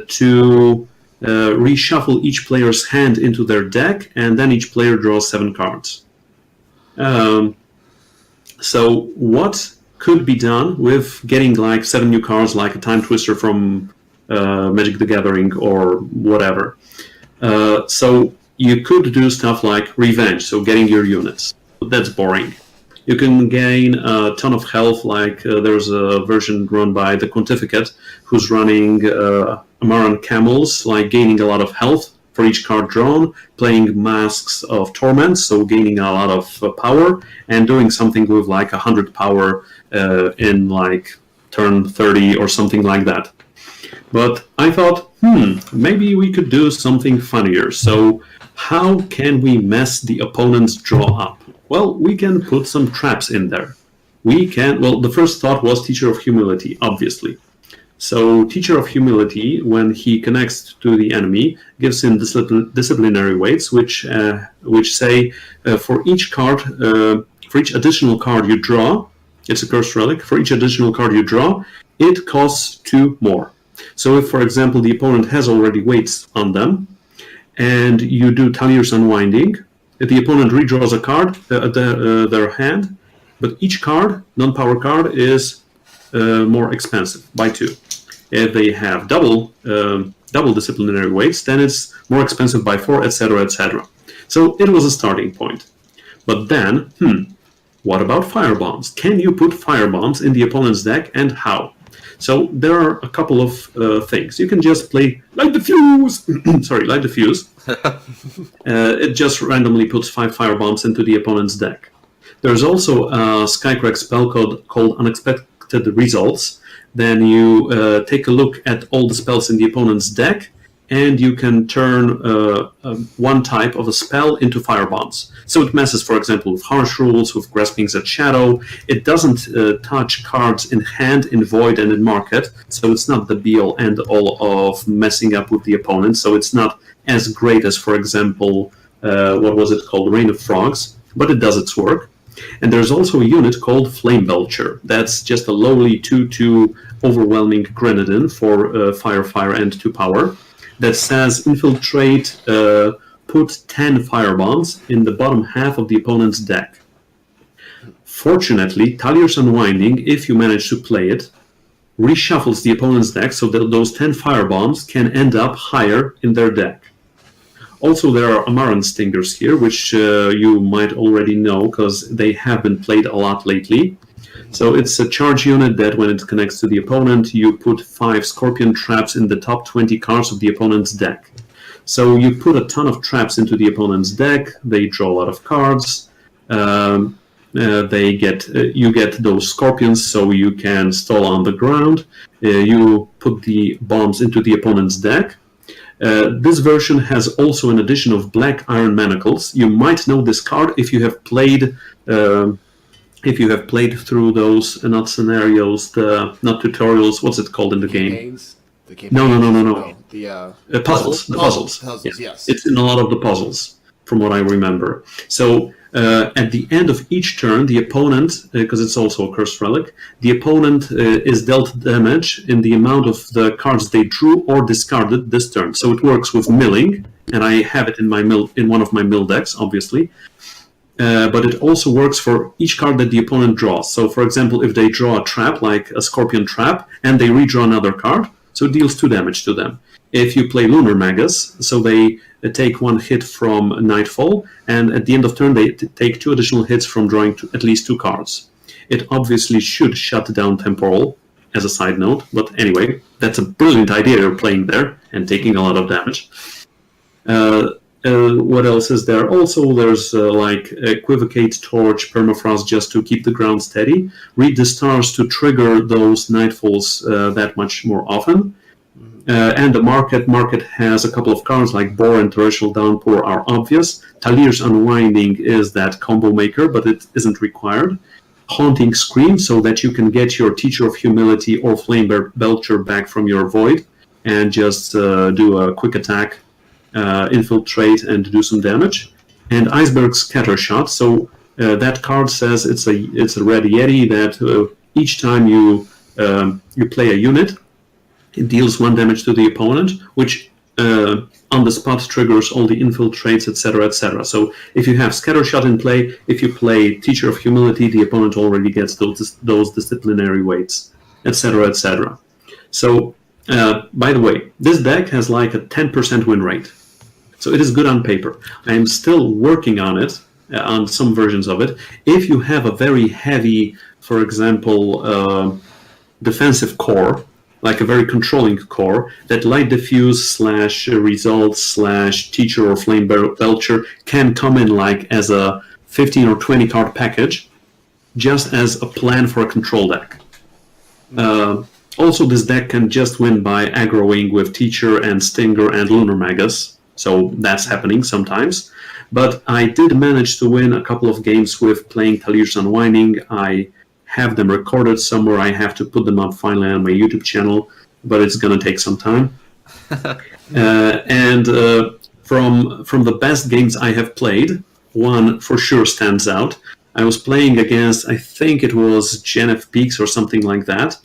to reshuffle each player's hand into their deck, and then each player draws 7 cards. So what could be done with getting 7 new cards, like a Time Twister from Magic the Gathering or whatever? So you could do stuff like Revenge, so getting your units. But that's boring. You can gain a ton of health, there's a version run by the Pontificate who's running Amaran Camels, gaining a lot of health for each card drawn, playing Masks of Torment, so gaining a lot of power, and doing something with 100 power in turn 30 or something like that. But I thought, maybe we could do something funnier. So how can we mess the opponent's draw up? Well, we can put some traps in there. The first thought was Teacher of Humility, obviously. So Teacher of Humility, when he connects to the enemy, gives him disciplinary weights, which say for each additional card you draw, it's a cursed relic, for each additional card you draw, it costs 2 more. So if, for example, the opponent has already weights on them, and you do Talir's Unwinding, if the opponent redraws a card, their hand, but each card, non-power card, is more expensive by 2. If they have double disciplinary weights, then it's more expensive by 4, etc., etc. So it was a starting point. But then, what about firebombs? Can you put firebombs in the opponent's deck, and how? So there are a couple of things. You can just play Light the Fuse. Light the Fuse. It just randomly puts 5 firebombs into the opponent's deck. There's also a Skycrack spell called Unexpected Results. Then you take a look at all the spells in the opponent's deck, and you can turn one type of a spell into firebombs. So it messes, for example, with Harsh Rules, with Grasping at Shadow. It doesn't touch cards in hand, in Void, and in Market, so it's not the be-all, end-all of messing up with the opponent. So it's not as great as, for example, what was it called, Rain of Frogs, but it does its work. And there's also a unit called Flame Belcher. That's just a lowly 2/2 overwhelming grenadine for fire, and 2 power. That says infiltrate, put 10 firebombs in the bottom half of the opponent's deck. Fortunately, Talier's Unwinding, if you manage to play it, reshuffles the opponent's deck so that those 10 firebombs can end up higher in their deck. Also, there are Amaran Stingers here, which you might already know because they have been played a lot lately. So it's a charge unit that when it connects to the opponent, you put 5 Scorpion traps in the top 20 cards of the opponent's deck. So you put a ton of traps into the opponent's deck, they draw a lot of cards, you get those Scorpions so you can stall on the ground, you put the bombs into the opponent's deck. This version has also an addition of Black Iron Manacles. You might know this card if you have played through those not scenarios, not tutorials. What's it called in the game? Campaigns? The No. The Puzzles. The puzzles. Puzzles, yes. It's in a lot of the puzzles, from what I remember. So at the end of each turn, the opponent, because it's also a cursed relic, the opponent is dealt damage in the amount of the cards they drew or discarded this turn. So it works with milling, and I have it in one of my mill decks, obviously. But it also works for each card that the opponent draws. So, for example, if they draw a trap, like a Scorpion trap, and they redraw another card, so it deals 2 damage to them. If you play Lunar Magus, so they take 1 hit from Nightfall, and at the end of turn they take 2 additional hits from drawing at least 2 cards. It obviously should shut down Temporal, as a side note, but anyway, that's a brilliant idea you're playing there, and taking a lot of damage. What else is there? Also, there's Equivocate, Torch, Permafrost just to keep the ground steady. Read the Stars to trigger those Nightfalls that much more often. And the Market has a couple of cards like Bore and Torrential Downpour are obvious. Talier's Unwinding is that combo maker, but it isn't required. Haunting Scream, so that you can get your Teacher of Humility or Flame Belcher back from your Void and just do a quick attack, infiltrate, and do some damage. And Iceberg Scattershot, so that card says it's a Red Yeti that each time you play a unit, it deals 1 damage to the opponent, which on the spot triggers all the infiltrates, etc., etc. So if you have Scattershot in play, if you play Teacher of Humility, the opponent already gets those disciplinary weights, etc., etc. So, by the way, this deck has like a 10% win rate. So it is good on paper. I am still working on it, on some versions of it. If you have a very heavy, for example, defensive core, like a very controlling core, that Light Diffuse / Results / Teacher or Flame Belcher can come in like as a 15 or 20 card package, just as a plan for a control deck. Also, this deck can just win by aggroing with Teacher and Stinger and Lunar Magus, so that's happening sometimes. But I did manage to win a couple of games with playing Talier's Unwinding. I have them recorded somewhere. I have to put them up finally on my YouTube channel, but it's going to take some time. From the best games I have played, one for sure stands out. I was playing against, I think it was Genef Peaks or something like that,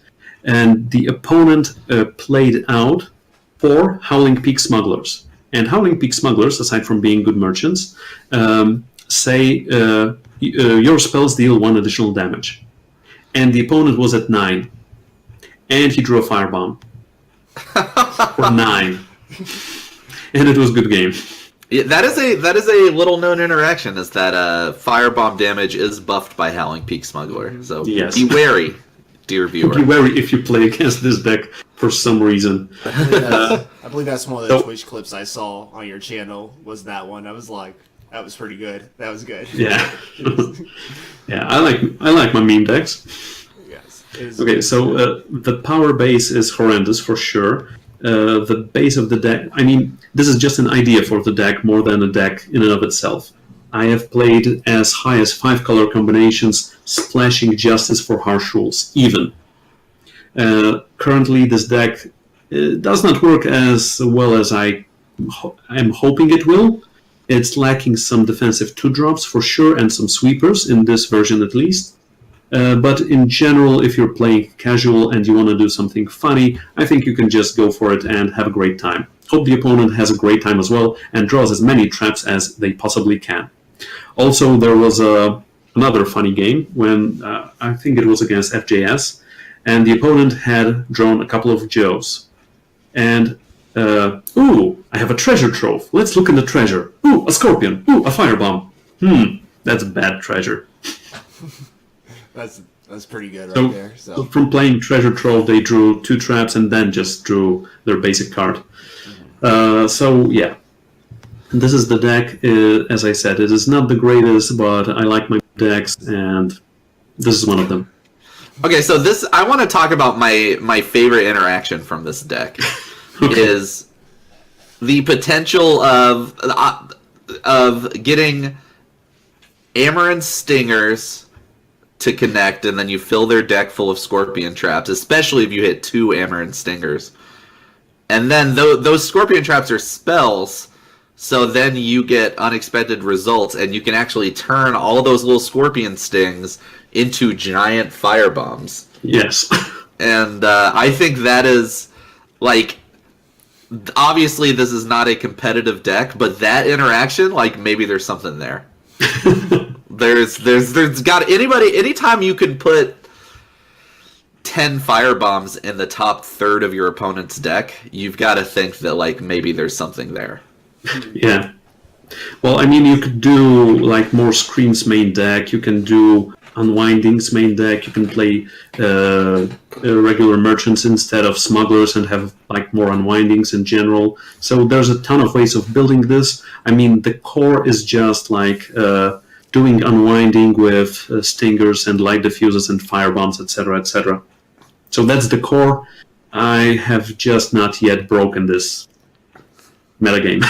and the opponent played out 4 Howling Peak Smugglers. And Howling Peak Smugglers, aside from being good merchants, say your spells deal 1 additional damage. And the opponent was at 9. And he drew a firebomb. For 9. And it was a good game. Yeah, that is a little known interaction, is that firebomb damage is buffed by Howling Peak Smuggler. So yes. Be wary, dear viewer. Be wary if you play against this deck for some reason. I believe that's one of the Twitch clips I saw on your channel, was that one. I was like, that was pretty good. That was good. Yeah. Yeah, I like my meme decks. Yes. Okay, so the power base is horrendous for sure. The base of the deck, I mean, this is just an idea for the deck more than a deck in and of itself. I have played as high as 5 color combinations, splashing Justice for Harsh Rules, even. Currently, this deck does not work as well as I am hoping it will. It's lacking some defensive 2-drops for sure, and some sweepers, in this version at least. But in general, if you're playing casual and you want to do something funny, I think you can just go for it and have a great time. Hope the opponent has a great time as well, and draws as many traps as they possibly can. Also, there was a another funny game when I think it was against FJS, and the opponent had drawn a couple of Joes. And, ooh, I have a treasure trove. Let's look in the treasure. Ooh, a scorpion. Ooh, a firebomb. That's bad treasure. That's pretty good right there. So from playing treasure trove, they drew 2 traps and then just drew their basic card. So yeah, this is the deck. As I said, it is not the greatest, but I like my decks, and this is one of them. Okay, so I want to talk about my favorite interaction from this deck. Is the potential of getting Amaranth Stingers to connect, and then you fill their deck full of Scorpion Traps, especially if you hit 2 Amaranth Stingers. And then those Scorpion Traps are spells, so then you get unexpected results, and you can actually turn all those little Scorpion Stings into giant firebombs. Yes. And I think that is, like, obviously this is not a competitive deck, but that interaction, like, maybe there's something there. There's got anytime you can put 10 firebombs in the top third of your opponent's deck, you've got to think that, like, maybe there's something there. Yeah. Well, I mean, you could do, like, more Screams main deck. You can do Unwindings main deck. You can play regular Merchants instead of Smugglers and have, like, more Unwindings in general. So there's a ton of ways of building this. I mean, the core is just, like, doing Unwinding with Stingers and Light Diffusers and Firebombs, etc., etc. So that's the core. I have just not yet broken this metagame.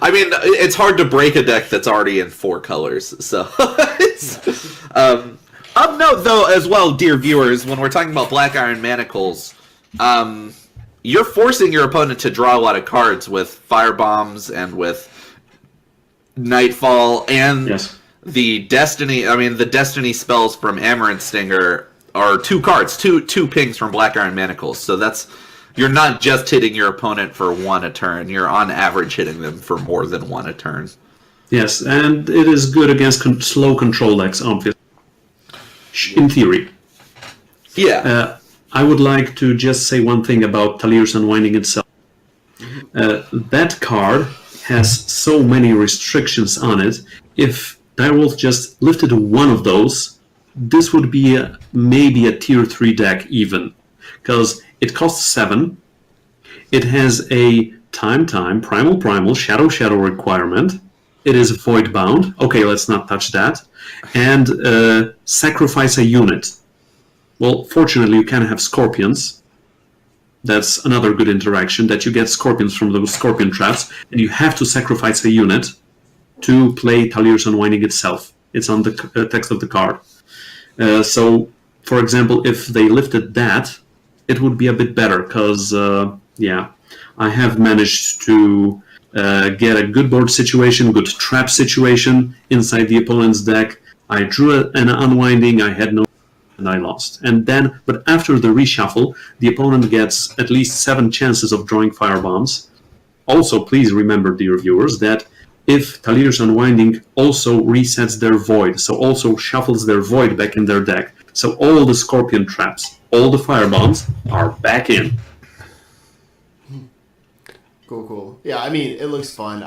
I mean, it's hard to break a deck that's already in 4 colors. So, of note, though, as well, dear viewers, when we're talking about Black Iron Manacles, you're forcing your opponent to draw a lot of cards with Firebombs and with Nightfall and the Destiny. I mean, the Destiny spells from Amaranth Stinger are 2 cards, two pings from Black Iron Manacles. So you're not just hitting your opponent for 1 a turn. You're on average hitting them for more than 1 a turn. Yes, and it is good against slow control decks, obviously. In theory. Yeah. I would like to just say one thing about Talir's Unwinding itself. That card has so many restrictions on it. If Direwolf just lifted one of those, this would be maybe a tier 3 deck even. Because it costs 7. It has a time, primal, shadow requirement. It is void bound. Okay, let's not touch that. And sacrifice a unit. Well, fortunately, you can have scorpions. That's another good interaction, that you get scorpions from those scorpion traps, and you have to sacrifice a unit to play Talir's Unwinding itself. It's on the text of the card. So, for example, if they lifted that, it would be a bit better, because, I have managed to get a good board situation, good trap situation inside the opponent's deck. I drew an Unwinding, I had no, and I lost. But after the reshuffle, the opponent gets at least 7 chances of drawing firebombs. Also, please remember, dear viewers, that if Talir's Unwinding also resets their void, so also shuffles their void back in their deck, so all the scorpion traps, all the firebombs are back in. Cool. Yeah, I mean, it looks fun.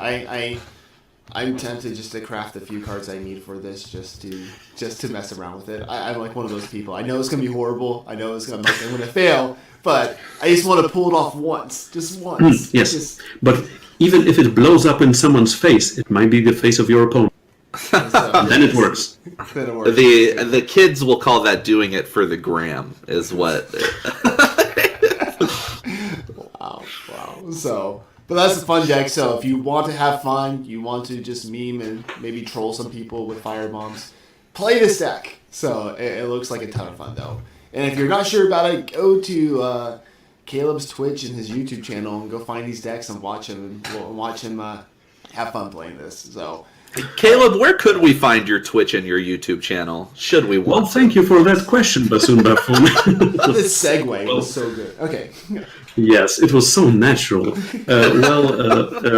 I'm tempted just to craft a few cards I need for this, just to mess around with it. I'm like one of those people. I know it's gonna be horrible. I know I'm gonna fail, but I just want to pull it off once, just once. Yes, but even if it blows up in someone's face, it might be the face of your opponent. Then it works. The kids will call that doing it for the gram, is what. Wow. So. But that's a fun deck, so if you want to have fun, you want to just meme and maybe troll some people with firebombs, play this deck. So it looks like a ton of fun, though. And if you're not sure about it, go to Caleb's Twitch and his YouTube channel and go find these decks and watch him have fun playing this. So, Caleb, where could we find your Twitch and your YouTube channel? Should we want Well, thank you for that question, Bassoon Buffoon. This segue was so good. Okay. Yes, it was so natural.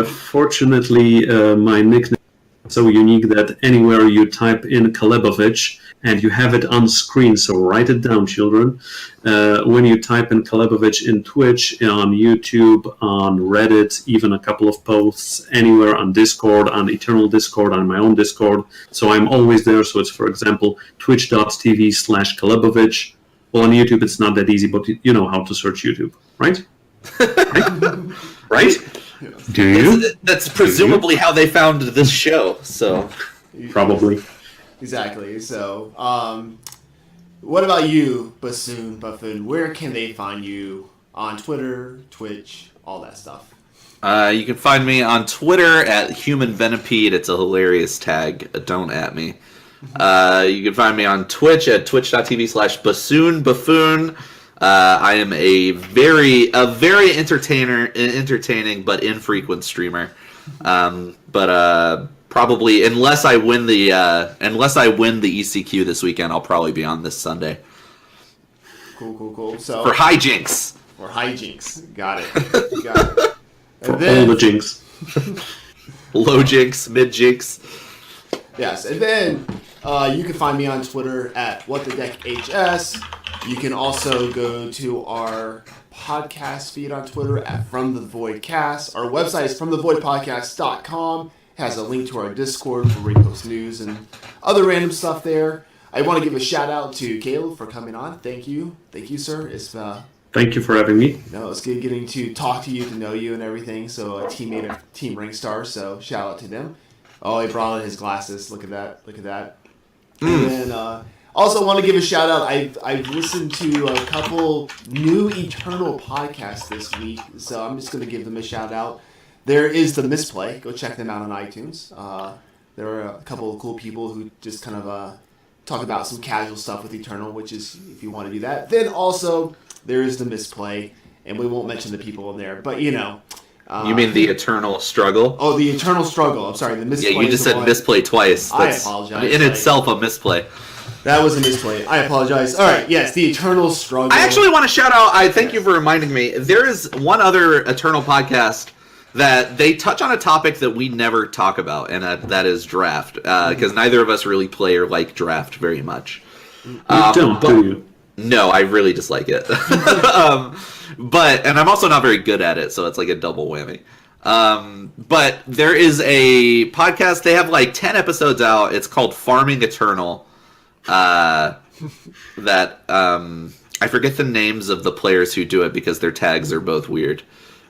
Fortunately, my nickname so unique that anywhere you type in Calebovitsch and you have it on screen, so write it down, children. When you type in Calebovitsch in Twitch, on YouTube, on Reddit, even a couple of posts anywhere on Discord, on Eternal Discord, on my own Discord. So I'm always there. So it's, for example, twitch.tv/Calebovitsch. Well, on YouTube, it's not that easy, but you know how to search YouTube, right? Right? Do you? That's presumably how they found this show. So Probably. Exactly. So, what about you, Buffoon? Where can they find you on Twitter, Twitch, all that stuff? You can find me on Twitter at HumanVenipede. It's a hilarious tag. Don't at me. You can find me on Twitch at twitch.tv/bassoon. I am a very entertaining but infrequent streamer. But probably unless I win the ECQ this weekend, I'll probably be on this Sunday. Cool. So For hijinks. Got it. For all the jinx. Low jinx, mid jinx. Yes, and then you can find me on Twitter at WhatTheDeckHS. You can also go to our podcast feed on Twitter at From the Void Cast. Our website is FromTheVoidPodcast.com. Has a link to our Discord where we post news and other random stuff there. I want to give a shout out to Caleb for coming on. Thank you, sir. It's Thank you for having me. it's good getting to talk to you, to know you, and everything. So a teammate of Team Ringstar. So shout out to them. Oh, he brought in his glasses. Look at that. And then also want to give a shout out. I've listened to a couple new Eternal podcasts this week, so I'm just going to give them a shout out. There is the Misplay. Go check them out on iTunes. There are a couple of cool people who just kind of talk about some casual stuff with Eternal, which is if you want to do that. Then also there is the Misplay, and we won't mention the people in there, but you know. You mean the Eternal Struggle? Oh, the Eternal Struggle. I'm sorry, the Misplay. Yeah, you just said misplay twice. That's I apologize. in itself a misplay. That was a misplay. I apologize. All right, yes, the Eternal Struggle. I actually want to shout out. I thank you for reminding me. There is one other Eternal podcast that they touch on a topic that we never talk about, and that is draft. Because neither of us really play or like draft very much. Do you? No, I really dislike it. And I'm also not very good at it, so it's like a double whammy. But there is a podcast. They have like 10 episodes out. It's called Farming Eternal. I forget the names of the players who do it because their tags are both weird.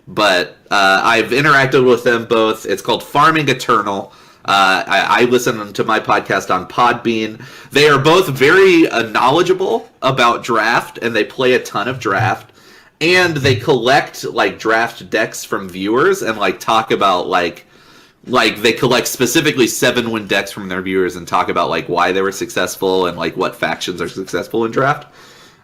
But I've interacted with them both. It's called Farming Eternal. I listen to my podcast on Podbean. They are both very knowledgeable about draft, and they play a ton of draft. And they collect like draft decks from viewers and like talk about like they collect specifically 7-win decks from their viewers and talk about like why they were successful and like what factions are successful in draft.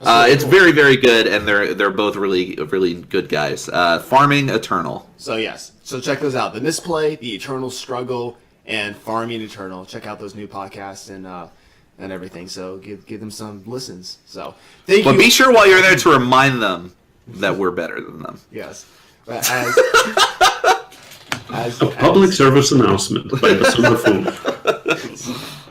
It's very, very good, and they're both really, really good guys. Farming Eternal. So yes, so check those out: the Misplay, the Eternal Struggle, and Farming Eternal. Check out those new podcasts and everything. So give them some listens. So thank you. But be sure while you're there to remind them that we're better than them. Yes. But as Public service announcement by Bassoon.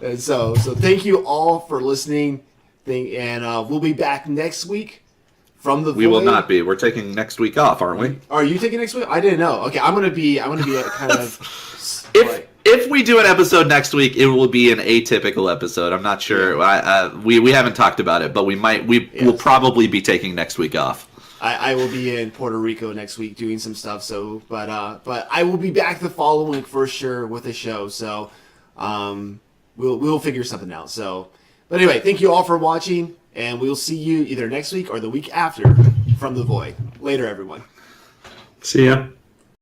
And so thank you all for listening. And we'll be back next week from the. We will not be. We're taking next week off, aren't we? Are you taking next week? I didn't know. Okay, I'm gonna be kind of. If we do an episode next week, it will be an atypical episode. I'm not sure. We haven't talked about it, but we might. Will probably be taking next week off. I will be in Puerto Rico next week doing some stuff. So, but I will be back the following week for sure with a show. So, we'll figure something out. So, but anyway, thank you all for watching, and we'll see you either next week or the week after from the Void. Later, everyone. See ya.